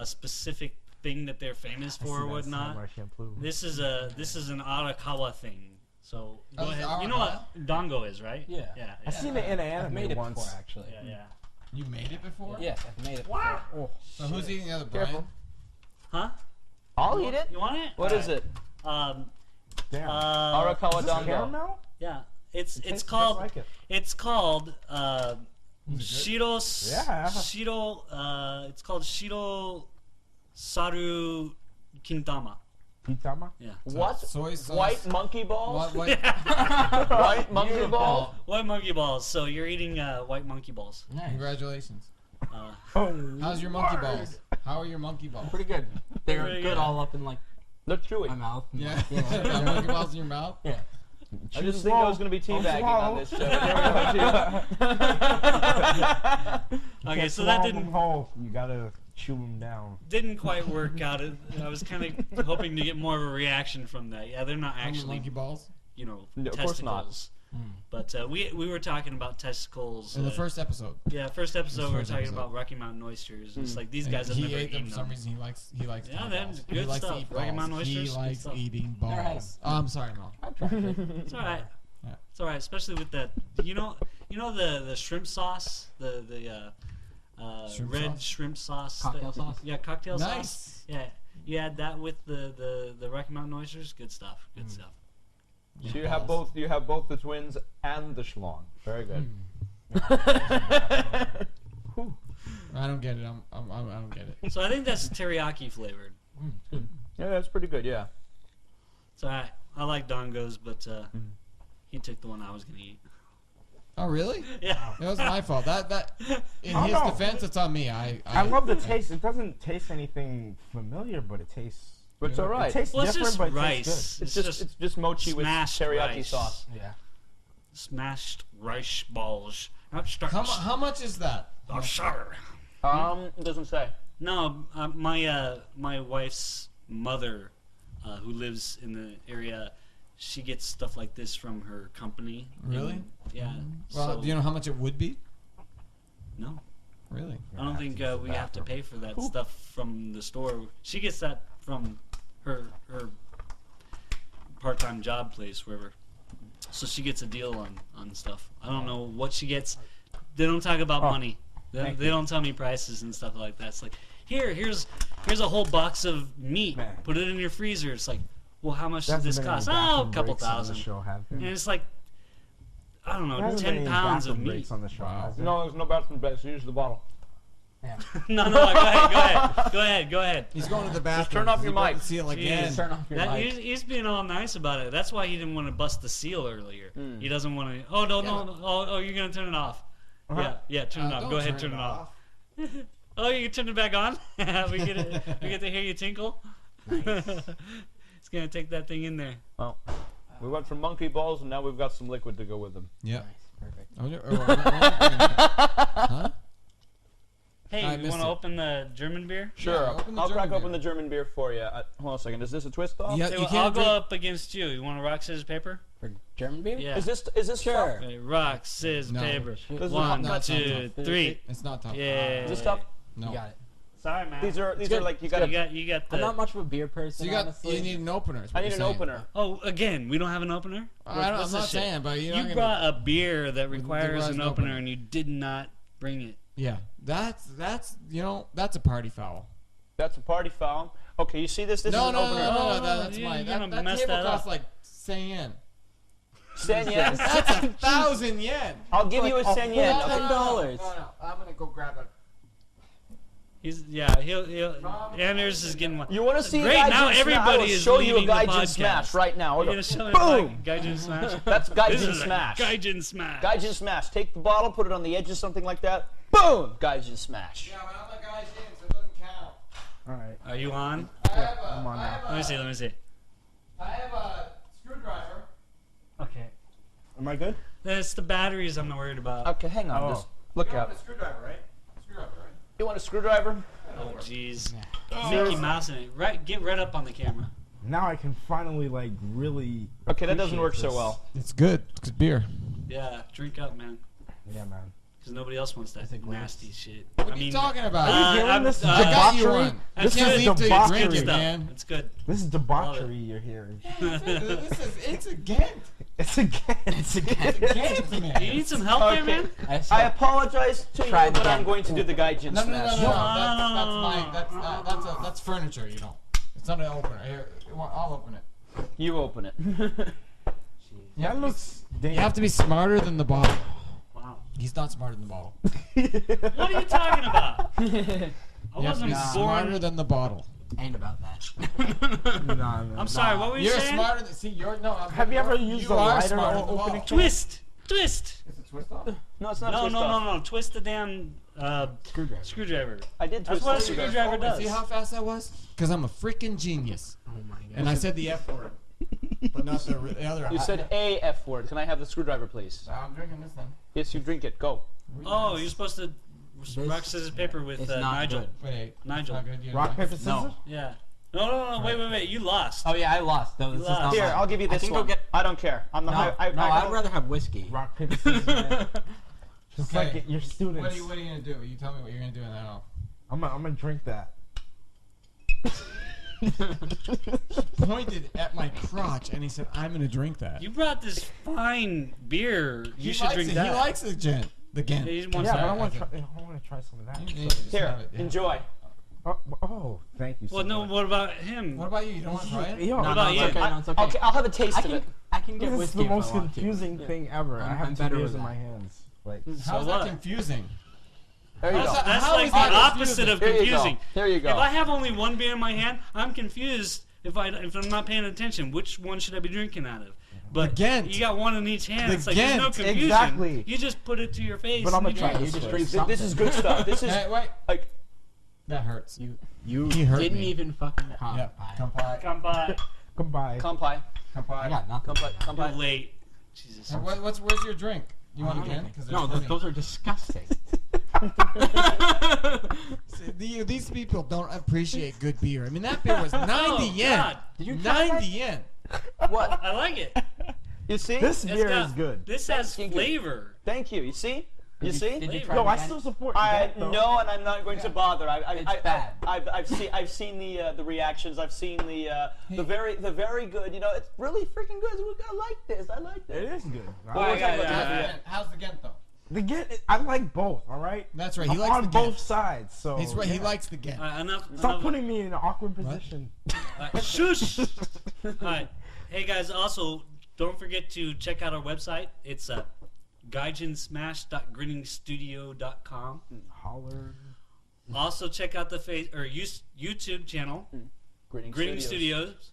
specific thing that they're famous I for see or that whatnot. samurai shampoo. This is an Arakawa thing. So go Oh, it's ahead. You know what dango is, right? Yeah. Yeah. I seen it in an I've anime made it once. before, actually. Yeah. You made it before? Yes, I've made it before. Oh, So who's eating the other, Brian? Careful. Huh? I'll eat it. You want it? What is it? Um. Damn. Arakawa Is this dongo. caramel? Yeah. It It's tastes just called like it. It's called Shiro. Yeah. Shiro. It's called Shiro Saru Kintama. Pitama? Yeah. What? Soy sauce. White monkey balls? What? White monkey balls? White monkey balls. So you're eating white monkey balls. nice. Congratulations. Oh, How's your monkey balls? How are your monkey balls? Pretty good. They're Pretty good good. all up in like They're chewy. my mouth. And, Yeah. like, you know, Got monkey balls in your mouth? yeah. I didn't think I was going to be teabagging on this show. Okay, so that didn't Whole. You gotta chew them down. quite work out. I was kind of hoping to get more of a reaction from that. Yeah, they're not From your actually, monkey balls? no, No, of course not. testicles. But we were talking about testicles. In the first episode. Yeah, first episode we were first talking episode. about Rocky Mountain oysters. It's like these guys have he never ate them eaten for some them. reason. He likes Yeah, to eat they're balls. good He likes stuff. to eat Rocky balls. Mountain oysters, He good likes stuff. eating They're balls. nice. Oh, I'm sorry, Mel. I've tried it. It's all right. Yeah. It's all right, especially with that. You know the shrimp sauce, the Shrimp red sauce? shrimp sauce. Cocktail sauce? Yeah, cocktail sauce. Nice. Yeah, you add that with the Rocky Mountain oysters. Good stuff. Good stuff. So you have both. You have both the twins and the schlong. Very good. I don't get it. I don't get it. So I think that's teriyaki flavored. Yeah, that's pretty good. Yeah. It's all right. I like dongos, but he took the one I was gonna eat. Oh, really? Yeah. It was my fault. That in I his don't know. defense, it's on me. I love the taste. It doesn't taste anything familiar, but it tastes. But it's all right. It tastes Well, it's different, just but it rice. tastes It's just mochi with smashed teriyaki rice. sauce. Yeah. Smashed rice balls. Not starch. how much is that? Oh, sure. It doesn't say. No, my wife's mother, who lives in the area, she gets stuff like this from her company. Really? And, yeah. Well, so, do you know how much it would be? No, Really? I don't think we have to pay for that stuff from the store. She gets that from her part-time job place, wherever. So she gets a deal on stuff. I don't know what she gets. They don't talk about money. They don't tell me prices and stuff like that. It's like, here's a whole box of meat. Man. Put it in your freezer. It's like, well, how much There does hasn't this been any cost? Oh, a bathroom couple breaks on the thousand. show, have there? And it's like, I don't know, There hasn't been 10 any pounds of bathroom meat. breaks on the show, Wow. has there? No, there's no bathroom breaks. Use the bottle. Yeah. No, go ahead. He's going to the bathroom. turn off He's your about mic. to See it again. Jeez. Turn off your mic. He's being all nice about it. That's why he didn't want to bust the seal earlier. He doesn't want to. Oh no. Oh, you're gonna turn it off. Uh-huh. Yeah, turn it off. Don't Go ahead, turn it off. Oh, you can turn it back on. We get to hear you tinkle. Nice. It's gonna take that thing in there. Well, we went from monkey balls, and now we've got some liquid to go with them. Yep. Nice. Perfect. Huh? Hey, I you missed want to it. open the German beer? Sure, open the I'll crack German open beer. the German beer for you. Hold on a second. Is this a twist off? Yeah, Hey, you well, I'll can't go drink. up against you. You want to rock, scissors, paper? For German beer? Yeah. Is this Sure. Okay, rock, scissors, No. paper. This is One, not two, tough. three. It's not tough. Yeah. Is this tough? No. You got it. Sorry, man. These are good. like you You gotta. got I'm not the. much of a beer So person, you honestly. need an opener. is what I need you're an saying. opener. Oh, again, we don't have an opener. I'm What's not this shit? saying, but you're not You gonna. brought a beer that requires requires an an opener, opener. and you did not bring it. Yeah, that's that's a party foul. That's a party foul. Okay, you see this? This No, is an no, opener. no, Oh, that's you're mine. gonna That mess table that up. costs like 1,000 yen. Sen yen. That's 1,000 yen. I'll give you a Like sen a yen. whole Okay. $10. No, I'm gonna go grab it. He'll. Anders is getting one. You want to see Great, Gaijin now Smash? everybody I will is show you a leaving the Gaijin podcast. Smash right now. You're Hold gonna on. show him Boom! Gaijin Smash. That's This Gaijin is a Smash. Gaijin Smash. Gaijin Smash. Take the bottle, put it on the edge of something like that. Boom! Gaijin Smash. Yeah, but I'm a Gaijin, so it doesn't count. All right. Are you on? I'm on now. Let me see. I have a screwdriver. Okay. Am I good? It's the batteries I'm worried about. Okay, hang on. Oh. Just look You up. want a screwdriver, right? Screwdriver, right? You want a screwdriver? Oh, jeez. Mickey Mouse in it. Right, get right up on the camera. Now I can finally like really. Okay, that doesn't appreciate work so this. well. It's good. It's beer. Yeah, drink up, man. Yeah, man. Because nobody else wants that Is it gross? nasty shit. What are you talking about? Are you hearing this I got you debauchery? one. This I can't is leave till you debauchery. drink it, stuff. man. It's good. This is debauchery you're hearing. It's a Ghent. It's again. It's again. Ghent, Do you man. need some help there, man? I apologize to you, Try it but again. I'm going to do the Gaijin No, Smash. That's mine. That's furniture. You don't. It's not an opener. Here, I'll open it. You open it. That looks. You have to be smarter than the bottle. Wow. He's not smarter than the bottle. What are you talking about? I You have to wasn't be smarter born. than the bottle. Ain't about that. No. I'm sorry, what were you You're saying? smarter than. See, you're no. Have you ever used you a are lighter smarter or than the opening bottle. Twist! Is it twist off? No, it's not No, twist no, off. no, no. Twist the damn Screwdriver. screwdriver. I did That's twist what a the screwdriver does. See how fast that was? Because I'm a freaking genius. Oh my god. And I said the F word, but not the other. You said a F word. Can I have the screwdriver, please? I'm drinking this then. Yes, you drink it. Go. Oh, you're supposed to rock, scissors, paper with It's not Nigel. good. Wait, Nigel. It's not good. You Rock, don't paper, like- scissors? No. Yeah. No, wait. You lost. Oh yeah, I lost. No, this is lost. not Here, mine. I'll give you I this can go one. get. I don't care. I'm the No, high. I'd rather have whiskey. Rock, paper, scissors. man. Just Okay. like your students. What are you gonna do? You tell me what you're gonna do now. I'm gonna drink that. Pointed at my crotch and he said, "I'm gonna drink that." You brought this fine beer. You should drink that. He likes the Ghent. The Ghent. Yeah, he wants Yeah, that. but I want to Okay. try some of that. You just Here, have it, yeah. enjoy. Oh, thank you so Well, no. much. What about him? What about you? You don't want to try it? Yo, What about it's you? okay. No, it's okay. Okay, I'll have a taste I of it. can get this is whiskey the if I most want to. confusing thing ever. I I'm have two better beers with in that. my hands. Like, So How's what? that confusing? There you How's go. that- That's how like is the that opposite of Here you go. confusing. There you go. If I have only one beer in my hand, I'm confused if I'm not paying attention. Which one should I be drinking out of? But The Ghent. you got one in each hand. The It's like there's no Ghent. confusion. Exactly. You just put it to your face. but I'm and gonna you try drink. this just first. drink This is good stuff. This is Hey, wait. like That hurts. You He hurt didn't me. even fucking come. Yeah. Come by. Come by. Goodbye. kampai. Come I by. got nothing. Kampai. Late. Jesus. And where's your drink? You want a Ghent? 'Cause No, there's those are disgusting. plenty. These people don't appreciate good beer. I mean, that beer was 90 Oh, yen. God. Did you try 90 yen. What? I like it. You see? This It's beer got- is good. This has Thank you. flavor. Thank you. You see? You see? Did you Yo, try Yo, it I again? still support I that, though. no, and I'm not going to bother. It's bad. I've seen the reactions. I've seen the very good. You know, it's really freaking good. I like this. I like It this. is good. Well, I we're got talking it. about Yeah. this. How's the Ghent though? The Ghent, I like both. All right. That's right. He I'm likes on the both Ghent. sides. So He's right. He yeah. likes the Ghent. Enough. Stop putting me in an awkward position. Shush. All right. Hey guys. Also, don't forget to check out our website. It's gaijinsmash.grinningstudio.com. Holler. Also, check out the YouTube channel, Grinning Studios,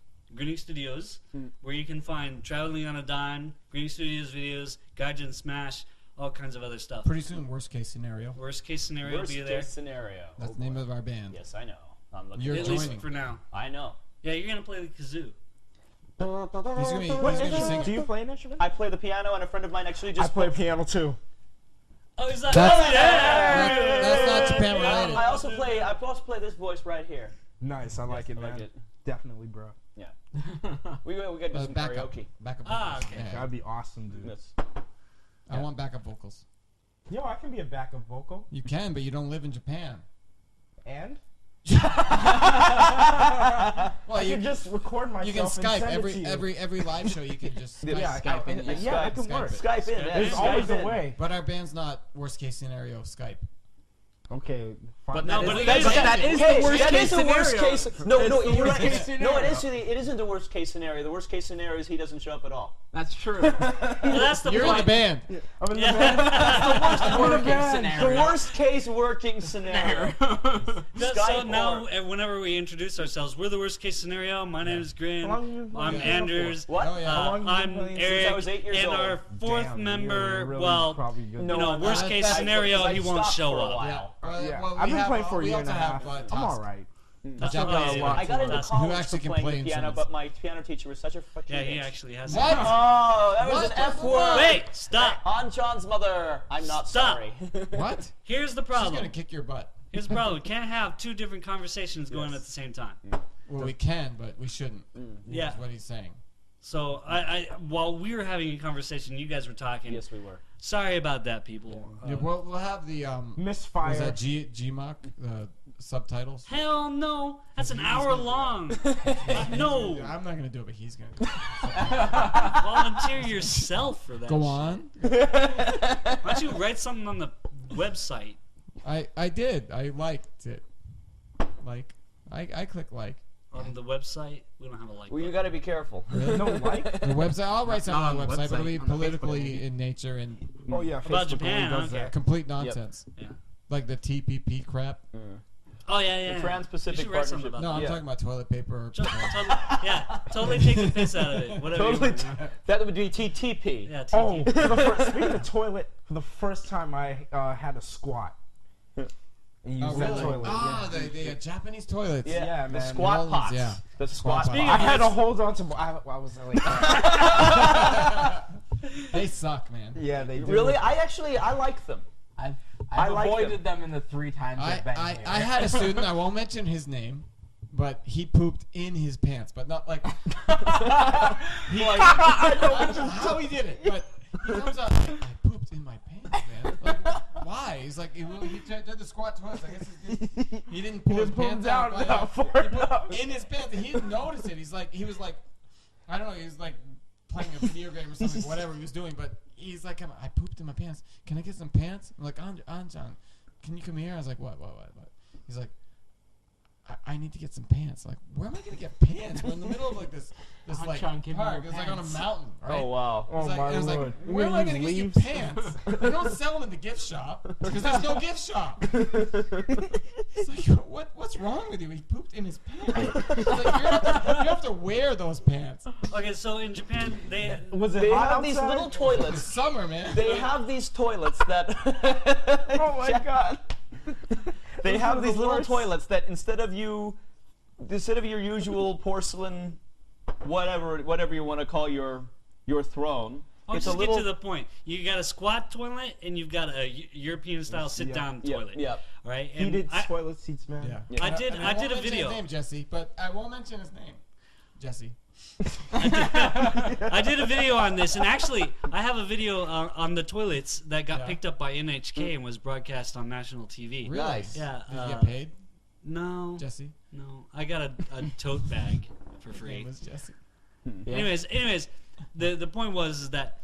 where you can find Traveling on a Dime, Grinning Studios videos, Gaijin Smash, all kinds of other stuff. Pretty soon, worst case scenario. Worst case scenario will Worst be there. case scenario. That's the name of our band. Yes, I know. I'm looking. You're At joining. least for now. I know. Yeah, you're gonna play the kazoo. He's gonna be What sing instrument? it. Do you play an instrument? I play the piano, and a friend of mine actually just. I play piano too. Oh, is that? That's- Oh, yeah! That's not Japan related. I also play this voice right here. Nice, I like it, I man. like it. Definitely, bro. Yeah. we gotta do some Backup. karaoke. Backup Ah, vocals. okay. Yeah. That'd be awesome, dude. That's, I want backup vocals. Yo, I can be a backup vocal. You can, but you don't live in Japan. And? Well, I can just record myself you can and Skype send it to you. every live show. You can just Skype. Yeah, Skype in. yeah, it can Skype work. it. Skype in. There's There's Skype always a in. way. But our band's not worst case scenario Skype. Okay. But fine. no, but it That is. is the worst that case is the worst scenario. case. No, It's no, the you're worst right. case No, it scenario. isn't the worst case scenario. The worst case scenario is he doesn't show up at all. That's true. Well, that's the You're in the point. band. I'm in the Yeah. band. Working The scenario. worst case working scenario. So Skype now, or- whenever we introduce ourselves, we're the worst case scenario. My name is Grin. How long you been I'm playing Anders. What? Oh, yeah. How long you been I'm playing? Eric. Since I was 8 years and old. our fourth Damn, member, you're really well, probably good. No, you know, I'm worst not. case I- scenario, I he won't stopped show for a up. while. Yeah, Well, I've we been have- playing for a we year and also a have, half. Tusk. I'm alright. The That's Japanese okay. I got into Who college actually for can playing play the piano, instruments. but my piano teacher was such a fucking Yeah, he bitch. actually has. What? Oh, that was What an the F fuck? word. Wait, stop. On John's mother. I'm not Stop. sorry. What? Here's the She's gonna problem. kick your butt. Here's the problem. We can't have two different conversations going at the same time. Well, we can, but we shouldn't. Yeah. Is what he's saying. So while we were having a conversation, you guys were talking. Yes, we were. Sorry about that, people. Yeah, we'll have the was Misfire. that Gmok the subtitles? Hell no. That's an hour long. No. I'm not gonna do it, but he's gonna do it. Volunteer yourself for that. Go shit. on. Why don't you write something on the website? I did. I liked it. Like I click like. On the website? We don't have a like Well, you button. got to be careful. Really? No like? The website. I'll write something on the website, but it'll be on the Facebook politically page. in nature and Oh yeah, About Facebook Japan, only I does don't care. that. complete nonsense. Yeah. Like the TPP crap. Oh, yeah. The Trans-Pacific You should write something Partnership. about No, I'm Yeah. talking about toilet paper. Totally take the piss out of it. Whatever. Totally. You want. That would be TTP. Yeah, Oh, TT. for the first, speaking of toilet, for the first time I had a squat. And used Oh, that really? toilet. Ah, the Japanese toilets. Yeah, the man. squat New Orleans, pots. yeah. The squat Squat pots. I had to hold on to. I was like, They suck, man. yeah, they do. Really? I like them. I've I like avoided them in the 3 times I've been here. I had a student, I won't mention his name, but he pooped in his pants, but not like. I don't know how he did it, but he comes out like, I pooped in my pants, man. Like, why? He's like, he did the squat twice. I guess he didn't pull his didn't pull pants them out. down but, enough for he put enough. in his pants, and he didn't notice it. He was like, I don't know, he was like playing a video game or something, whatever he was doing, but he's like, I pooped in my pants. Can I get some pants? I'm like, Anjan, can you come here? I was like, what? He's like, I need to get some pants. I'm like, where am I gonna get pants? We're in the middle of like this like Anjan, give me park. your It's like on a pants. mountain, right? Oh wow. Oh It's my like, it was like, lord. where am I gonna get you leaves? pants? They don't sell them in the gift shop because there's no gift shop. It's like, what's wrong with you? He pooped in his pants. It's like, you have to wear those pants. Okay, so in Japan, they Was it They hot have these outside? little It's toilets. summer, man. They have these toilets that. Oh my god. They Those have are these the little worst. toilets that instead of your usual porcelain, whatever you want to call your throne, I'll it's a just little. get to the point. You got a squat toilet and you've got a European-style sit-down toilet. Yeah. Right? And Heated I, toilet seats, man. Yeah. I did won't a mention video. His name, Jesse, but I won't mention his name. Jesse. I did a video on this, and actually, I have a video on the toilets that got Yeah. picked up by NHK and was broadcast on national TV. Really? Nice. Yeah. Did you get paid, No. Jesse? No. I got a tote bag for His free. name was Jesse. Anyways, the point was is that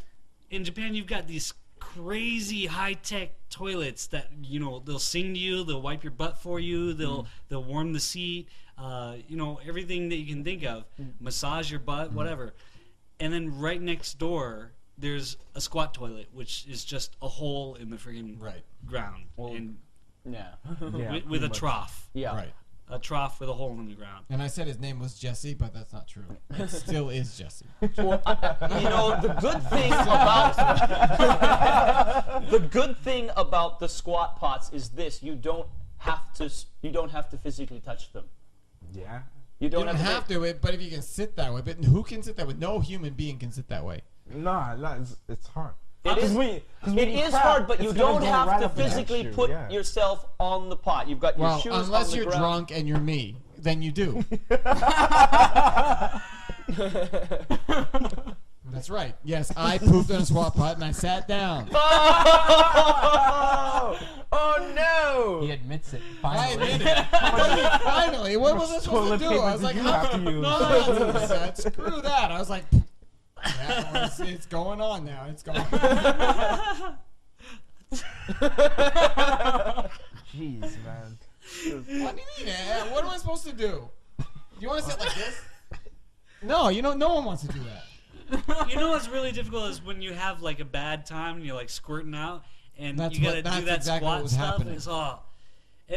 in Japan you've got these crazy high-tech toilets that they'll sing to you, they'll wipe your butt for you, they'll warm the seat, everything that you can think of, massage your butt, whatever. And then right next door there's a squat toilet, which is just a hole in the friggin' Right. ground Well, and Yeah. Yeah, with a pretty much. trough. Yeah. Right. a trough with a hole in the ground. And I said his name was Jesse, but that's not true. It still is Jesse. Well, the good thing about the squat pots is this: you don't have to physically touch them. Yeah. You don't have to, but if you can sit that way, but who can sit that way? No human being can sit that way. No, it's hard. It is hard, but you don't have to physically put yourself on the pot. You've got your shoes on the ground. Unless you're drunk and you're me, then you do. That's right. Yes, I pooped on a squat pot and I sat down. Oh no! He admits it. I Finally. admit it. Finally. What was I supposed to do? I was like, screw that. I was like, it's going on now. It's going on. Jeez, man. What do you mean? What am I supposed to do? You want to sit like this? No, no one wants to do that. You know what's really difficult is when you have like a bad time and you're like squirting out and you gotta do that squat stuff. And it's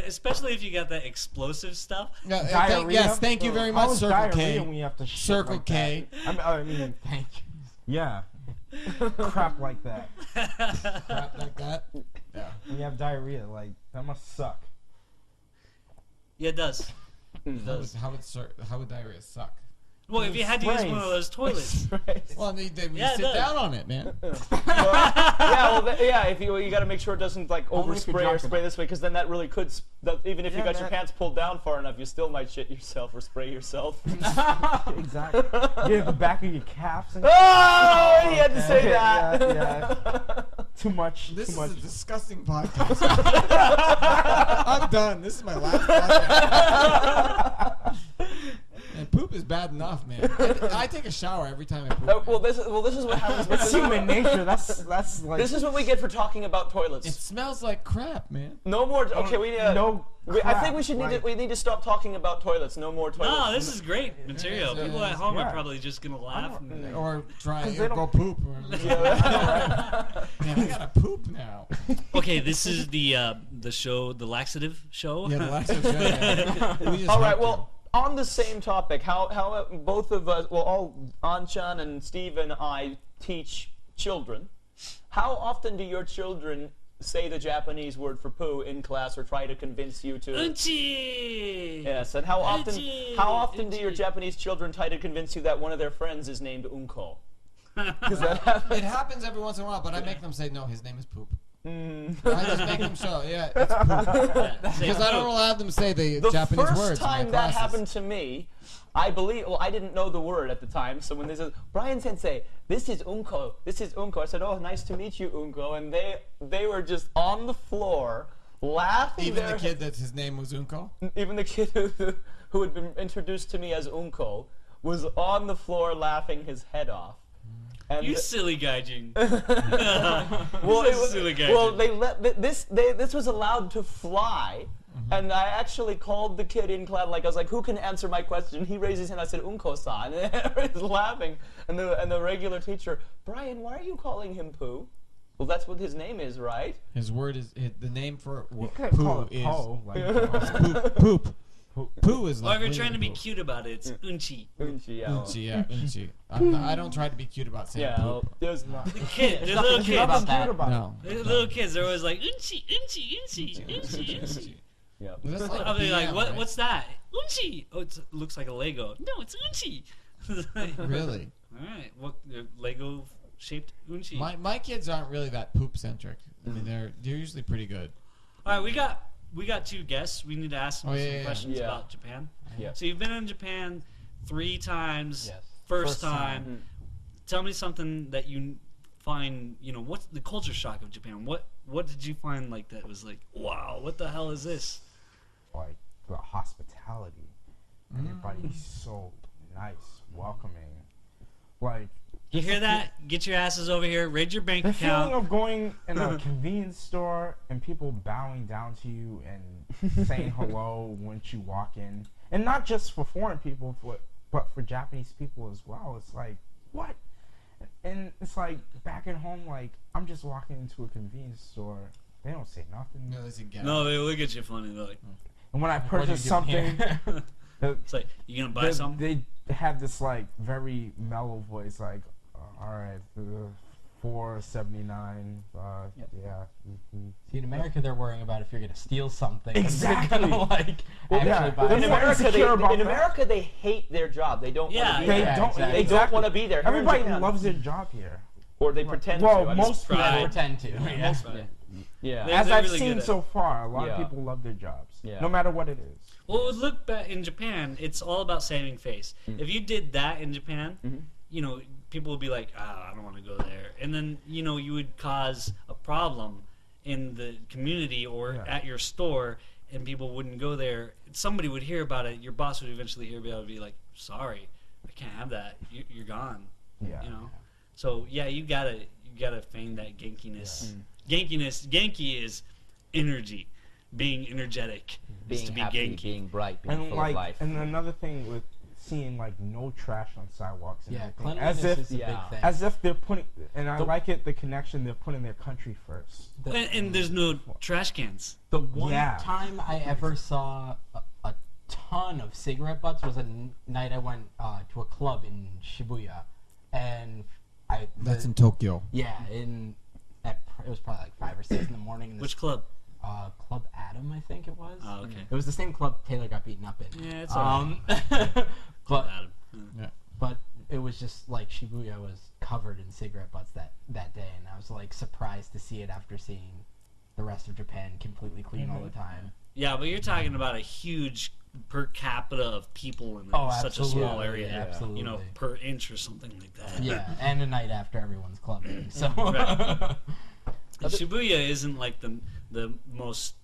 especially if you got that explosive stuff. Yes, thank you very much, Circle K. When you have to Circle like K. I mean, thank you. Yeah. Crap like that. Crap like that? Yeah. When you have diarrhea, like, that must suck. Yeah, it does. How would diarrhea suck? Well, if you had to use one of those toilets. Well, they sit down on it, man. If you got to make sure it doesn't like overspray or spray this way, because then that really could. Even if you got your pants pulled down far enough, you still might shit yourself or spray yourself. Exactly. You have the back of your calves. And he had to say that. Yeah. Too much. This too is much. a disgusting podcast. I'm done. This is my last podcast. And poop is bad enough, man. I take a shower every time I poop. This is what happens. It's human nature. That's like. This is what we get for talking about toilets. It smells like crap, man. No more. Okay, we need. I think we need to stop talking about toilets. No more toilets. No, this is great material. People at home are probably just gonna laugh. Or go poop. Man, I gotta poop now. Okay, this is the show, the Laxative Show. Yeah, the Laxative Show. Yeah. All right. Well. On the same topic, how both of us, all Anchan and Steve and I teach children. How often do your children say the Japanese word for poo in class or try to convince you to? Unchi! Yes, and how often do your Japanese children try to convince you that one of their friends is named Unko? It happens every once in a while, but I make them say, no, his name is Poop. I just make them show, it's poop. Because I don't allow them to say the Japanese words. The first time that happened to me, I didn't know the word at the time, so when they said, Brian Sensei, this is Unko, I said, oh, nice to meet you, Unko, and they were just on the floor, laughing. Even the kid that his name was Unko? Even the kid who had been introduced to me as Unko was on the floor laughing his head off. And you silly Gaijin. Silly Gaijin. Well, this was allowed to fly, and I actually called the kid in class. Like I was like, "Who can answer my question?" He raised his hand. I said, "Unko-san," and everybody's laughing. And the regular teacher, Brian, why are you calling him Pooh? Well, that's what his name is, right? His word is the name for poo is poop. Poo is like. Or if you're trying to be cute about it, it's Unchi. Unchi, yeah. Unchi, yeah, Unchi. I don't try to be cute about saying poop. There's not. The little kids. No. The little kids, they're always like, Unchi, Unchi, Unchi, Unchi, Unchi. Yeah. I'll be like, what's that? Unchi. Oh, it looks like a Lego. No, it's Unchi. Really? All right. What Lego shaped Unchi? My kids aren't really that poop centric. I mean, they're usually pretty good. All right, we got two guests. We need to ask them some questions about Japan. Yeah. So you've been in Japan 3 times. Yes. First time. Tell me something that you find, what's the culture shock of Japan? What did you find like that was like, wow, what the hell is this? Like the hospitality. Everybody's so nice, welcoming. Like, you hear that? Get your asses over here. Raid your bank the account. feeling of going in a convenience store and people bowing down to you and saying hello once you walk in, and not just for foreign people, but for Japanese people as well. It's like, what? And it's like back at home, like I'm just walking into a convenience store. They don't say nothing. No, they say get No, they look at you funny. They're like, And when I What do purchased you do something, here? It's like, you gonna buy something? they have this like very mellow voice, like, all right, $4.79. Yeah. See, in America, they're worrying about if you're gonna steal something. Exactly. They're gonna, like, Well, actually yeah. buy They're In more something. America, insecure about in that. America, they hate their job. They don't Yeah, want to be They there. don't. exactly. They don't want to be there. Here in Everybody Japan. loves their job here. Or they pretend Well, to. most pride. They people, pretend to. Yeah. Most of it. Yeah. They're as I've really seen good at- so far, a lot Yeah. of people love their jobs, Yeah. no matter what it is. Well, look back in Japan, it's all about saving face. If you did that in Japan, you know, people would be like, I don't want to go there. And then, you know, you would cause a problem in the community or Yeah. at your store, and people wouldn't go there. Somebody would hear about it. Your boss would eventually hear about it and be like, sorry, I can't have that. You're gone. Yeah. You know? So, yeah, you gotta feign that genkiness. Genki is energy. Being energetic is Being to be happy, genki. being bright, being And full like, of life. and another thing with seeing like no trash on sidewalks and Yeah, everything, cleanliness as if is a yeah. big thing. as if they're putting, and I The- like it, the connection they're putting their country first. And there's no trash cans. The one Yeah. time I ever saw a ton of cigarette butts was a night I went to a club in Shibuya, and That's in Tokyo. yeah, it was probably like 5 or 6 in the morning. And Which club? Club Adam, I think it was. Oh, okay. It was the same club Taylor got beaten up in. Yeah, it's but Adam. but it was just like Shibuya was covered in cigarette butts that day, and I was like surprised to see it after seeing the rest of Japan completely clean all the time. Yeah, but you're talking about a huge per capita of people in Oh, such a absolutely. small area. Yeah, absolutely. You know, per inch or something like that. Yeah, and a night after everyone's clubbing. So Right. And Shibuya isn't like the most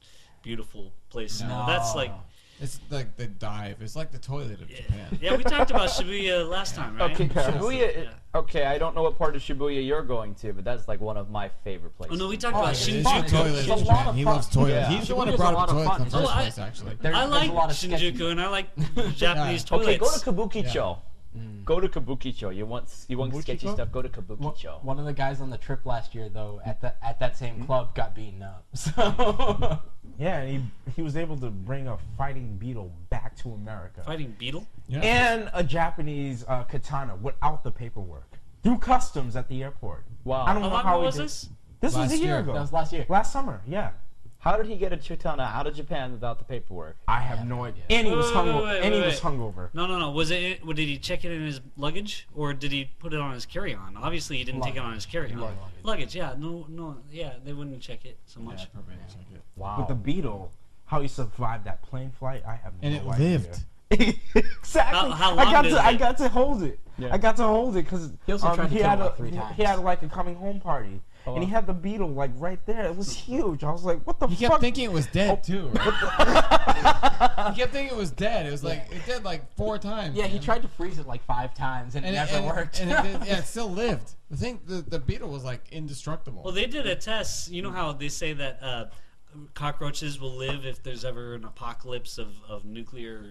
beautiful place. No. That's like It's like the dive. It's like the toilet of Japan. yeah. We talked about Shibuya last time, right? Okay, Comparison. Shibuya. Yeah. Okay, I don't know what part of Shibuya you're going to, but that's like one of my favorite Oh places. no, we talked Oh, about it's It's fun. the Shinjuku. toilet It's of a lot Japan. of He fun. loves toilets. Yeah. He's the one who Shibuya's brought a up lot of toilets in fun. the first Oh, I- place, actually. There- I there's like a lot of sketchy- Shinjuku and I like Japanese toilets. Okay, go to Kabukicho. Go to Kabukicho. You want sketchy Kabukicho? stuff? Go to Kabukicho. One of the guys on the trip last year, though, at that same club, got beaten up. So Yeah, and he was able to bring a fighting beetle back to America. Fighting beetle. Yeah. And a Japanese katana without the paperwork through customs at the airport. Wow. I don't How know long how ago he was did. this? This was Last a year year. ago. that was last year. Last summer, yeah. How did he get a chitana out of Japan without the paperwork? I have no idea. And he was Wait, hungover. wait, And he wait, was hungover. No. Was it? Did he check it in his luggage, or did he put it on his carry-on? Obviously, he didn't take it on his carry-on. Luggage. Luggage, yeah. No, yeah. They wouldn't check it so much. Yeah, probably didn't check it. Wow. With the beetle, how he survived that plane flight, I have And no it idea. lived. Exactly. How long did I it- got to hold it. Yeah. I got to hold it because He also tried to he kill had it, like, a 3 times. he had like a coming home party, and he had the beetle like right there. It was huge. I was like, what the He fuck? kept thinking it was dead too. Right? He kept thinking it was dead. It was like it did like 4 times. Yeah, he man. tried to freeze it like 5 times, and it never worked. And it did, yeah, it still lived. The beetle was like indestructible. Well, they did a test. You know how they say that cockroaches will live if there's ever an apocalypse of nuclear.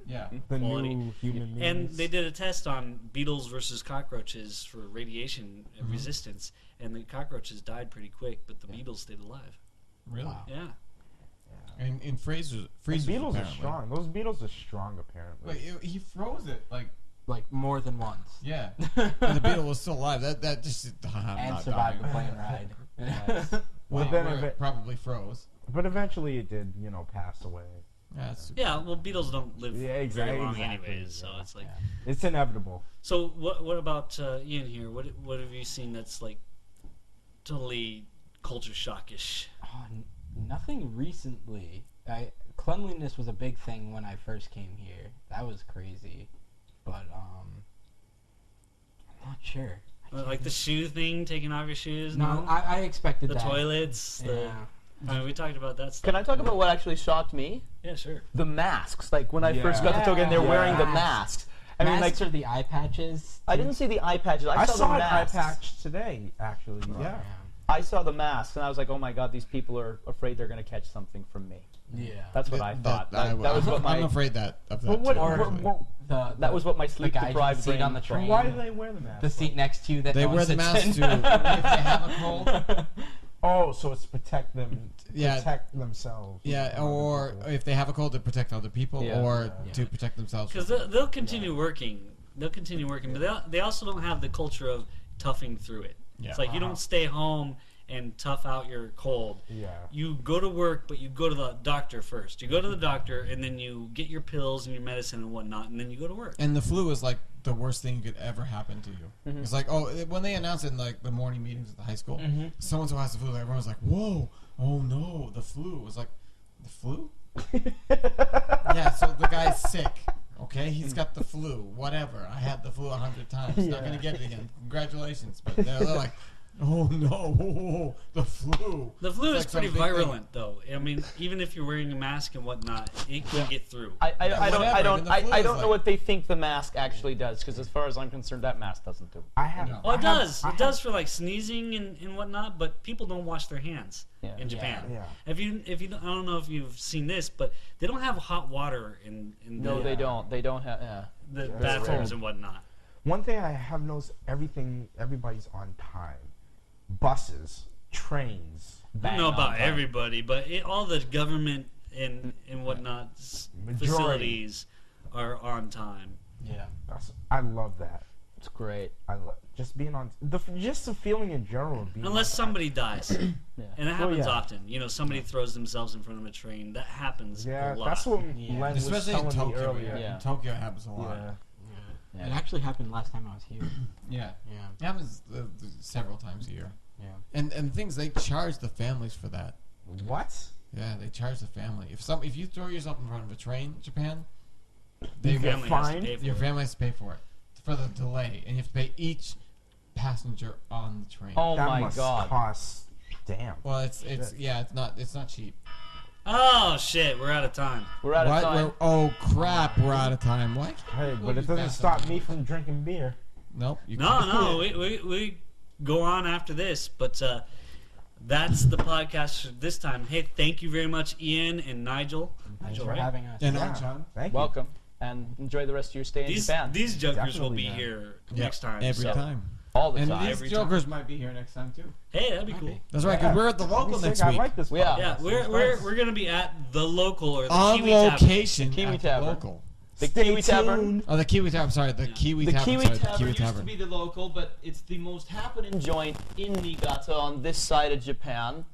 yeah. the quality. new human beings. And they did a test on beetles versus cockroaches for radiation resistance, and the cockroaches died pretty quick, but the beetles stayed alive. Really? Wow. Yeah. And in freezers, And beetles are apparently. strong. Those beetles are strong, apparently. Like he froze it. Like Like more than once. yeah. And the beetle was still alive. That just And survived the plane ride. But Well, then where if it it- probably froze. But eventually, it did, pass away. Yeah, that's super. Yeah. Well, beetles don't live Yeah, very exactly, long, exactly, anyways. So yeah. it's like. It's inevitable. So what about Ian here? What have you seen that's like totally culture shockish? Oh, nothing recently. Cleanliness was a big thing when I first came here. That was crazy, but I'm not sure. Like the shoe thing, taking off your shoes. No, I expected the that. toilets. Yeah. I mean, we talked about that stuff. Can I talk about what actually shocked me? Yeah, sure. The masks. Like when I Yeah. first got to Tokyo and they're Yeah. wearing the Masks. masks. I mean, like Masks or the eye patches. I didn't see the eye patches. I I saw saw the an eye masks. patch today, actually. Yeah. I saw the masks and I was like, oh my god, these people are afraid they're gonna catch something from me. Yeah. That's what I thought. That was what I'm my afraid of But that what, too, Or actually. that was what my the sleep guy deprived seat brain on the thought. train. Why do they wear the mask? The seat next to you that They no one wear the sits mask in. too if they have a cold. Oh, so it's protect them. Yeah. Protect themselves. Yeah, from other or people. if they have a cold, to protect other people, Yeah. or Yeah. to protect themselves. Because they'll continue working. They'll continue working, but they also don't have the culture of toughing through it. Yeah. It's like you don't stay home and tough out your cold. Yeah. You go to work, but you go to the doctor first. You go to the doctor, and then you get your pills and your medicine and whatnot, and then you go to work. And the flu is like the worst thing could ever happen to you. Mm-hmm. It's like, when they announce it in like the morning meetings at the high school, Mm-hmm. someone who has the flu, everyone's like, "Whoa, oh no, the flu." It was like, the flu? Yeah, so the guy's sick. Okay, he's got the flu. Whatever. I had the flu 100 times. Not gonna get it again. Congratulations. But they're like, oh no, the flu. The flu It's is like pretty some big thing. virulent, though. I mean, even if you're wearing a mask and whatnot, it can get through. I whatever, don't the flu I is don't know like- what they think the mask actually does, because as far as I'm concerned, that mask doesn't do. I have. No. Oh, I it have- does. I It have- does for like sneezing and whatnot, but people don't wash their hands Yeah. in Japan. Yeah. If you don't, I don't know if you've seen this, but they don't have hot water in No, the, they don't. They don't have. Yeah. the Yeah. bathrooms and whatnot. One thing I have noticed: everybody's on time. Buses, trains. I Bang don't know on about time. everybody, but all the government and whatnot Majority. facilities are on time. Yeah. I love that. It's great. I love just being on just the feeling in general of being. Unless on somebody dies. Yeah. And that happens yeah. often. You know, somebody throws themselves in front of a train. That happens Yeah, a lot. that's what Yeah. Len was Especially in telling me Tokyo. earlier. Yeah. In Tokyo, it happens a lot. Yeah. Yeah. It actually happened last time I was here. Yeah. Yeah. It happens several times a year. Yeah. And things, they charge the families for that. What? Yeah, they charge the family. If you throw yourself in front of a train in Japan, they Your get family has to fined? pay for your it. family has to pay for it for the delay, and you have to pay each passenger on the train. Oh that my must god. cost. Damn. Well, it's not cheap. Oh shit, we're out of time. We're out of What? time. Oh crap, we're out of time. What? Hey, We'll but be it doesn't back stop sometime. me from drinking beer. Nope. You No, can't. no, we go on after this, but that's the podcast for this time. Hey, thank you very much, Ian and Nigel. Thanks Nigel, for right? having us. And Yeah. Unchan. Thank you. Welcome, and enjoy the rest of your stay in These Japan. jokers will Definitely, be man. here Yeah, next time. every so. time. All the And time. these Every jokers might be here next time too. Hey, that'd be cool. Okay. That's right, because we're at the That'd be local sick. next I week. like this. Yeah. podcast. Yeah, It's we're nice. gonna be at the local or the On Kiwi Tavern. location Kiwi at the Tavern. local. The Stay Kiwi Tavern. tuned. Oh, the Kiwi Tavern. Sorry, the Yeah. Kiwi The Tavern. Kiwi sorry, Tavern the Kiwi used to Tavern. be the local, but it's the most happening joint in Niigata on this side of Japan.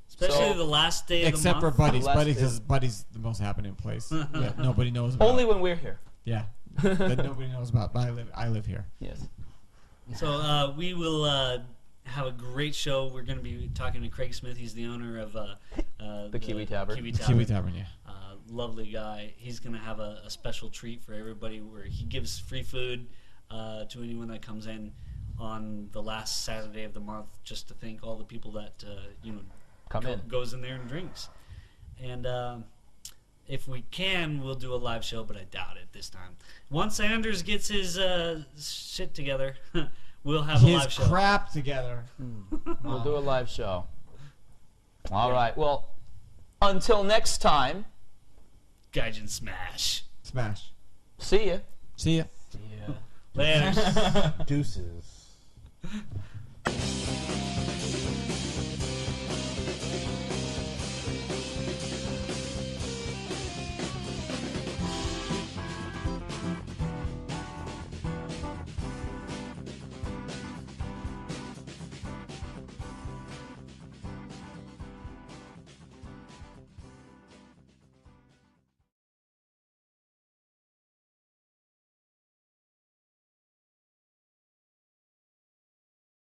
Especially So- the last day of Except the for month. Buddies. Last Buddies day. is Buddies the most happening place that nobody knows about. Only when we're here. Yeah, that nobody knows about. But I live here. Yes. So we will have a great show. We're going to be talking to Craig Smith. He's the owner of the Kiwi Tavern. Kiwi Tavern. Kiwi Tavern, yeah. Lovely guy. He's going to have a special treat for everybody where he gives free food to anyone that comes in on the last Saturday of the month, just to thank all the people that Come in. goes in there and drinks. And if we can, we'll do a live show, but I doubt it this time. Once Anders gets his shit together, we'll have a His live show. crap together. We'll do a live show. All right. Well, until next time, Gaijin Smash. Smash. see ya. See ya. Yeah. Later. Deuces.